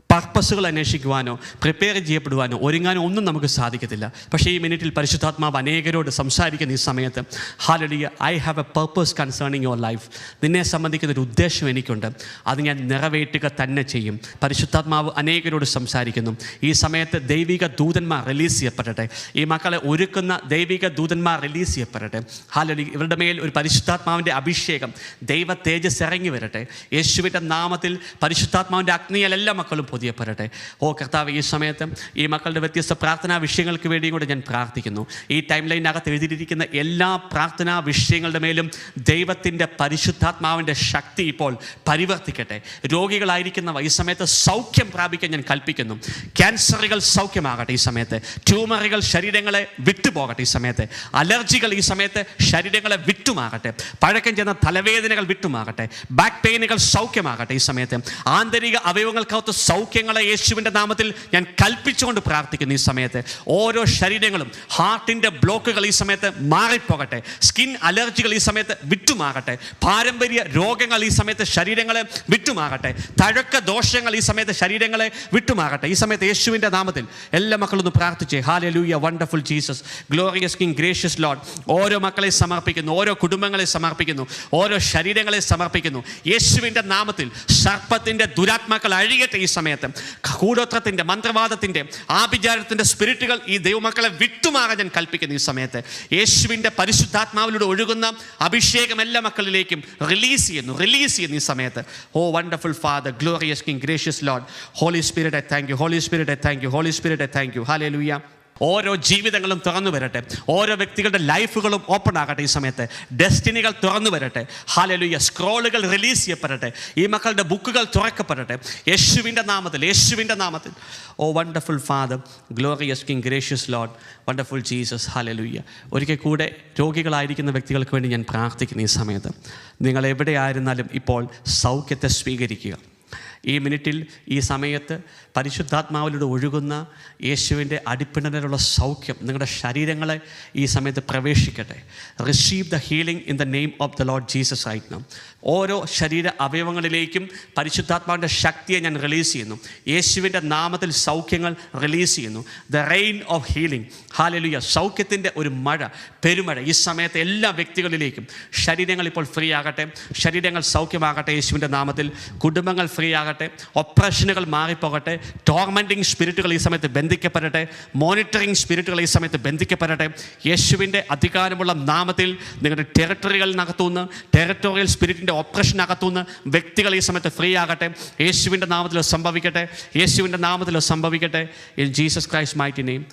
പർപ്പസുകൾ അന്വേഷിക്കുവാനോ പ്രിപ്പയർ ചെയ്യപ്പെടുവാനോ ഒരുങ്ങാനോ ഒന്നും നമുക്ക് സാധിക്കത്തില്ല. പക്ഷേ ഈ മിനിറ്റിൽ പരിശുദ്ധാത്മാവ് അനേകരോട് സംസാരിക്കുന്ന ഈ സമയത്ത് hallelujah, I have a purpose concerning your life. നിന്നെ സംബന്ധിക്കുന്നൊരു ഉദ്ദേശം എനിക്കുണ്ട്, അത് ഞാൻ നിറവേറ്റുക തന്നെ ചെയ്യും. പരിശുദ്ധാത്മാവ് അനേകരോട് സംസാരിക്കുന്നു. ഈ സമയത്ത് ദൈവിക ദൂതന്മാർ റിലീസ് ചെയ്യപ്പെടട്ടെ. ഈ മക്കളെ ഒരുക്കുന്ന ദൈവിക ദൂതന്മാർ റിലീസ് ചെയ്യപ്പെടട്ടെ. ഹല്ലേലൂയ, ഇവരുടെ മേൽ ഒരു പരിശുദ്ധാത്മാവിൻ്റെ അഭിഷേകം, ദൈവ തേജസ് ഇറങ്ങി വരട്ടെ. യേശുവിൻ്റെ നാമത്തിൽ പരിശുദ്ധാത്മാവിൻ്റെ അഗ്നിയാൽ എല്ലാ മക്കളും പൊതിയപ്പെടട്ടെ. ഓ കർത്താവ്, ഈ സമയത്ത് ഈ മക്കളുടെ വ്യത്യസ്ത പ്രാർത്ഥനാ വിഷയങ്ങൾക്ക് വേണ്ടിയും കൂടെ ഞാൻ പ്രാർത്ഥിക്കുന്നു. ഈ ടൈം ലൈനകത്ത് എഴുതിയിരിക്കുന്ന എല്ലാ പ്രാർത്ഥനാ വിഷയങ്ങളുടെ മേലും ദൈവത്തിൻ്റെ പരിശുദ്ധാത്മാവിൻ്റെ ശക്തി ഇപ്പോൾ പരിവർത്തിക്കട്ടെ. രോഗികളായിരിക്കുന്നവ ഈ സമയത്ത് സൗഖ്യം പ്രാപിക്കാൻ ഞാൻ കൽപ്പിക്കുന്നു. ക്യാൻസറുകൾ സൗഖ്യമാകട്ടെ ഈ സമയത്ത്. ട്യൂമറുകൾ ശരീരങ്ങളെ വിട്ടുപോകട്ടെ ഈ സമയത്ത്. അലർജികൾ ഈ സമയത്ത് ശരീരങ്ങളെ വിട്ടുമാകട്ടെ. പഴക്കം ചെന്ന തലവേദനകൾ വിട്ടുമാകട്ടെ. ബാക്ക് പെയിനുകൾ സൗഖ്യമാകട്ടെ ഈ സമയത്ത്. ആന്തരിക അവയവങ്ങൾക്കകത്ത് സൗഖ്യങ്ങളെ യേശുവിൻ്റെ നാമത്തിൽ ഞാൻ കൽപ്പിച്ചുകൊണ്ട് പ്രാർത്ഥിക്കുന്നു. ഈ സമയത്ത് ഓരോ ശരീരങ്ങളും, ഹാർട്ടിൻ്റെ ബ്ലോക്കുകൾ ഈ സമയത്ത് മാറിപ്പോകട്ടെ. സ്കിൻ അലർജികൾ ഈ സമയത്ത് വിട്ടുമാകട്ടെ. പാരമ്പര്യ രോഗങ്ങൾ ഈ സമയത്ത് ശരീരങ്ങളെ വിട്ടുമാകട്ടെ. തഴക്ക ദോഷങ്ങൾ ഈ സമയത്ത് ശരീരങ്ങളെ വിട്ടുമാകട്ടെ. ഈ സമയത്ത് യേശുവിൻ്റെ നാമത്തിൽ എല്ലാ മക്കളൊന്ന് പ്രാർത്ഥിച്ചേ. Hallelujah, wonderful Jesus, glorious king, gracious lord. ഓരോ മക്കളെ സമർപ്പിക്കുന്നു, ഓരോ കുടുംബങ്ങളെ സമർപ്പിക്കുന്നു, ഓരോ ശരീരങ്ങളെ സമർപ്പിക്കുന്നു. യേശുവിൻ്റെ നാമത്തിൽ സർപ്പത്തിൻ്റെ ദുരാത്മാക്കൾ അഴിയട്ടെ ഈ സമയത്ത്. കൂടോത്രത്തിൻ്റെ, മന്ത്രവാദത്തിൻ്റെ, ആഭിചാരത്തിൻ്റെ സ്പിരിറ്റുകൾ ഈ ദൈവമക്കളെ വിട്ടുമാകാൻ ഞാൻ കൽപ്പിക്കുന്നു. ഈ സമയത്ത് യേശുവിൻ്റെ പരിശുദ്ധാത്മാവിലൂടെ ഒഴുകുന്ന അഭിഷേകം എല്ലാ മക്കളിലേക്കും റിലീസ് ചെയ്യുന്നു ഈ സമയത്ത്. Oh wonderful Father, glorious king, gracious Lord, Holy Spirit I thank you, Holy Spirit I thank you, Holy Spirit I thank you. Hallelujah. ഓരോ ജീവിതങ്ങളും തുറന്നു വരട്ടെ. ഓരോ വ്യക്തികളുടെ ലൈഫുകളും ഓപ്പൺ ആകട്ടെ ഈ സമയത്ത്. ഡെസ്റ്റിനികൾ തുറന്നു വരട്ടെ. ഹല്ലേലൂയ. സ്ക്രോളുകൾ റിലീസ് ചെയ്യപ്പെടട്ടെ. ഈ മക്കളുടെ ബുക്കുകൾ തുറക്കപ്പെടട്ടെ യേശുവിൻ്റെ നാമത്തിൽ. Oh wonderful Father, glorious king, gracious Lord, wonderful Jesus. Hallelujah. ഒരിക്കൽ കൂടെ രോഗികളായിരിക്കുന്ന വ്യക്തികൾക്ക് വേണ്ടി ഞാൻ പ്രാർത്ഥിക്കുന്നു. ഈ സമയത്ത് നിങ്ങൾ എവിടെയായിരുന്നാലും ഇപ്പോൾ സൗഖ്യത്തെ സ്വീകരിക്കുക. ഈ മിനിറ്റിൽ, ഈ സമയത്ത് പരിശുദ്ധാത്മാവിലൂടെ ഒഴുകുന്ന യേശുവിൻ്റെ അടിപ്പിണരിലുള്ള സൗഖ്യം നിങ്ങളുടെ ശരീരങ്ങളെ ഈ സമയത്ത് പ്രവേശിക്കട്ടെ. Receive the healing in the name of the Lord Jesus right now. ഓരോ ശരീര അവയവങ്ങളിലേക്കും പരിശുദ്ധാത്മാവിൻ്റെ ശക്തിയെ ഞാൻ റിലീസ് ചെയ്യുന്നു. യേശുവിൻ്റെ നാമത്തിൽ സൗഖ്യങ്ങൾ റിലീസ് ചെയ്യുന്നു. The rain of healing. Hallelujah. സൗഖ്യത്തിൻ്റെ ഒരു മഴ, പെരുമഴ ഈ സമയത്ത് എല്ലാ വ്യക്തികളിലേക്കും. ശരീരങ്ങൾ ഇപ്പോൾ ഫ്രീ ആകട്ടെ. ശരീരങ്ങൾ സൗഖ്യമാകട്ടെ യേശുവിൻ്റെ നാമത്തിൽ. കുടുംബങ്ങൾ ഫ്രീ ആകട്ടെ. ഒപ്രഷനുകൾ മാറിപ്പോകട്ടെ. ടോർമെൻറ്റിങ് സ്പിരിറ്റുകൾ ഈ സമയത്ത് ബന്ധിക്കപ്പെടട്ടെ. മോണിറ്ററിങ് സ്പിരിറ്റുകൾ ഈ സമയത്ത് ബന്ധിക്കപ്പെടട്ടെ. യേശുവിൻ്റെ അധികാരമുള്ള നാമത്തിൽ നിങ്ങളുടെ ടെറിട്ടറികളിനകത്തുനിന്ന്, ടെറിട്ടോറിയൽ സ്പിരിറ്റിൻ്റെ ഓപ്പറേഷനകത്തുനിന്ന് വ്യക്തികൾ ഈ സമയത്ത് ഫ്രീ ആകട്ടെ. യേശുവിൻ്റെ നാമത്തിൽ സംഭവിക്കട്ടെ. യേശുവിൻ്റെ നാമത്തിൽ സംഭവിക്കട്ടെ. In Jesus Christ mighty name.